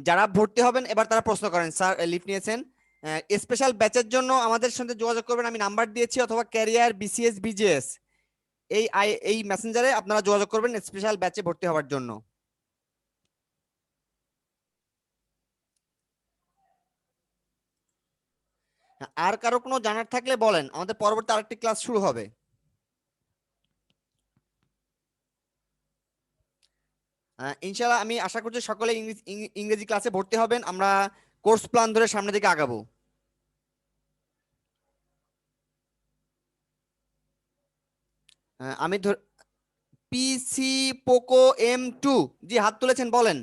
যারা ভর্তি হবেন এবার তারা প্রশ্ন করেন। স্যার লিভ নিয়েছেন। স্পেশাল ব্যাচের জন্য আমাদের সাথে যোগাযোগ করবেন, আমি নাম্বার দিয়েছি, অথবা ক্যারিয়ার বিসিএস বিজেএস এই মেসেঞ্জারে আপনারা যোগাযোগ করবেন স্পেশাল ব্যাচে ভর্তি হওয়ার জন্য। আর কারো কোনো জানার থাকলে বলেন, আমাদের পরবর্তী আরেকটি ক্লাস শুরু হবে। ইনশাআল্লাহ আমি আশা করছি সকলে ইংরেজি ক্লাসে ভর্তি হবেন। আমরা কোর্স প্ল্যান ধরে সামনের দিকে আগাবো। আমি পিসি পোকো M2, জি হাত তুলেছেন, বলেন।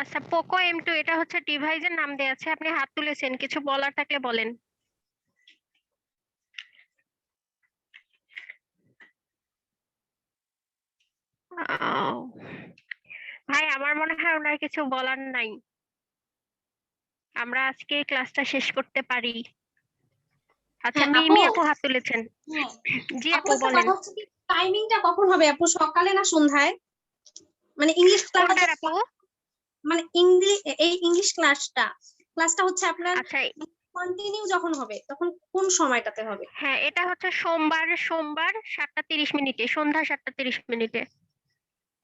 আচ্ছা, পোকো M2 এটা হচ্ছে ডিভাইসের নাম দেয়া আছে, আপনি হাত তুলেছেন, কিছু বলার থাকলে বলেন। আহ, ভাই আমার মনে হয় ওনার কিছু বলার নাই, আমরা আজকে ক্লাসটা শেষ করতে পারি। আচ্ছা, হ্যাঁ, মিমি আপু। আপু হাত তুলেছেন। হ্যাঁ, জি আপু আপু একটা বলেন। কথা হচ্ছে কি, টাইমিংটা কখন হবে আপু, সকালে না সন্ধ্যায়? মানে ইংলিশ ক্লাস, কোনটার আপু? মানে এই ইংলিশ ক্লাসটা হচ্ছে আপনার আচ্ছা, কন্টিনিউ যখন হবে তখন কোন সময়টাতে হবে? হ্যাঁ এটা হচ্ছে সোমবার 7টা 30 মিনিটে, সন্ধ্যা 7টা 30 মিনিটে।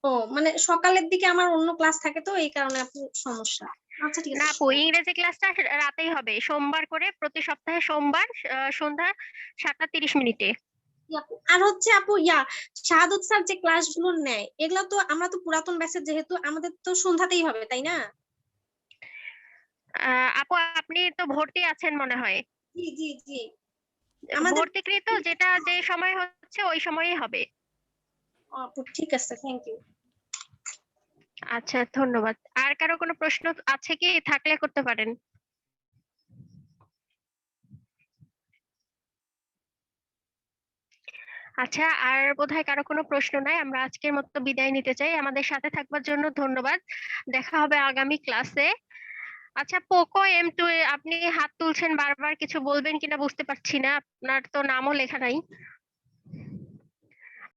ও মানে সকালের দিকে আমার অন্য ক্লাস থাকে, তো এই কারণে আপু সমস্যা। আচ্ছা ঠিক না আছে। আপু, ইংরেজি ক্লাসটা রাতেই হবে, সোমবার করে প্রতি সপ্তাহে সোমবার সন্ধ্যা 7টা 30 মিনিটে। আর হচ্ছে আপু শাহাদত স্যার যে ক্লাসগুলো নেয় এগুলো তো আমরা তো পুরাতন ব্যাচের, যেহেতু আমাদের তো সন্ধ্যাতেই হবে, তাই না? আপু আপনি তো ভর্তি আছেন মনে হয়। জি জি জি, আমাদের ভর্তিকৃত যেটা যে সময় হচ্ছে ওই সময়ই হবে। আপু ঠিক আছে, থ্যাংক ইউ। আচ্ছা ধন্যবাদ। আর কারো কোনো প্রশ্ন আছে কি? থাকলে করতে পারেন। আচ্ছা, আর বোধহয় কারো কোনো প্রশ্ন নাই, আমরা আজকের মতো বিদায় নিতে চাই। আমাদের সাথে থাকবার জন্য ধন্যবাদ, দেখা হবে আগামী ক্লাসে। আচ্ছা, পোকো M2 আপনি হাত তুলছেন বারবার, কিছু বলবেন কিনা বুঝতে পারছি না, আপনার তো নামও লেখা নাই।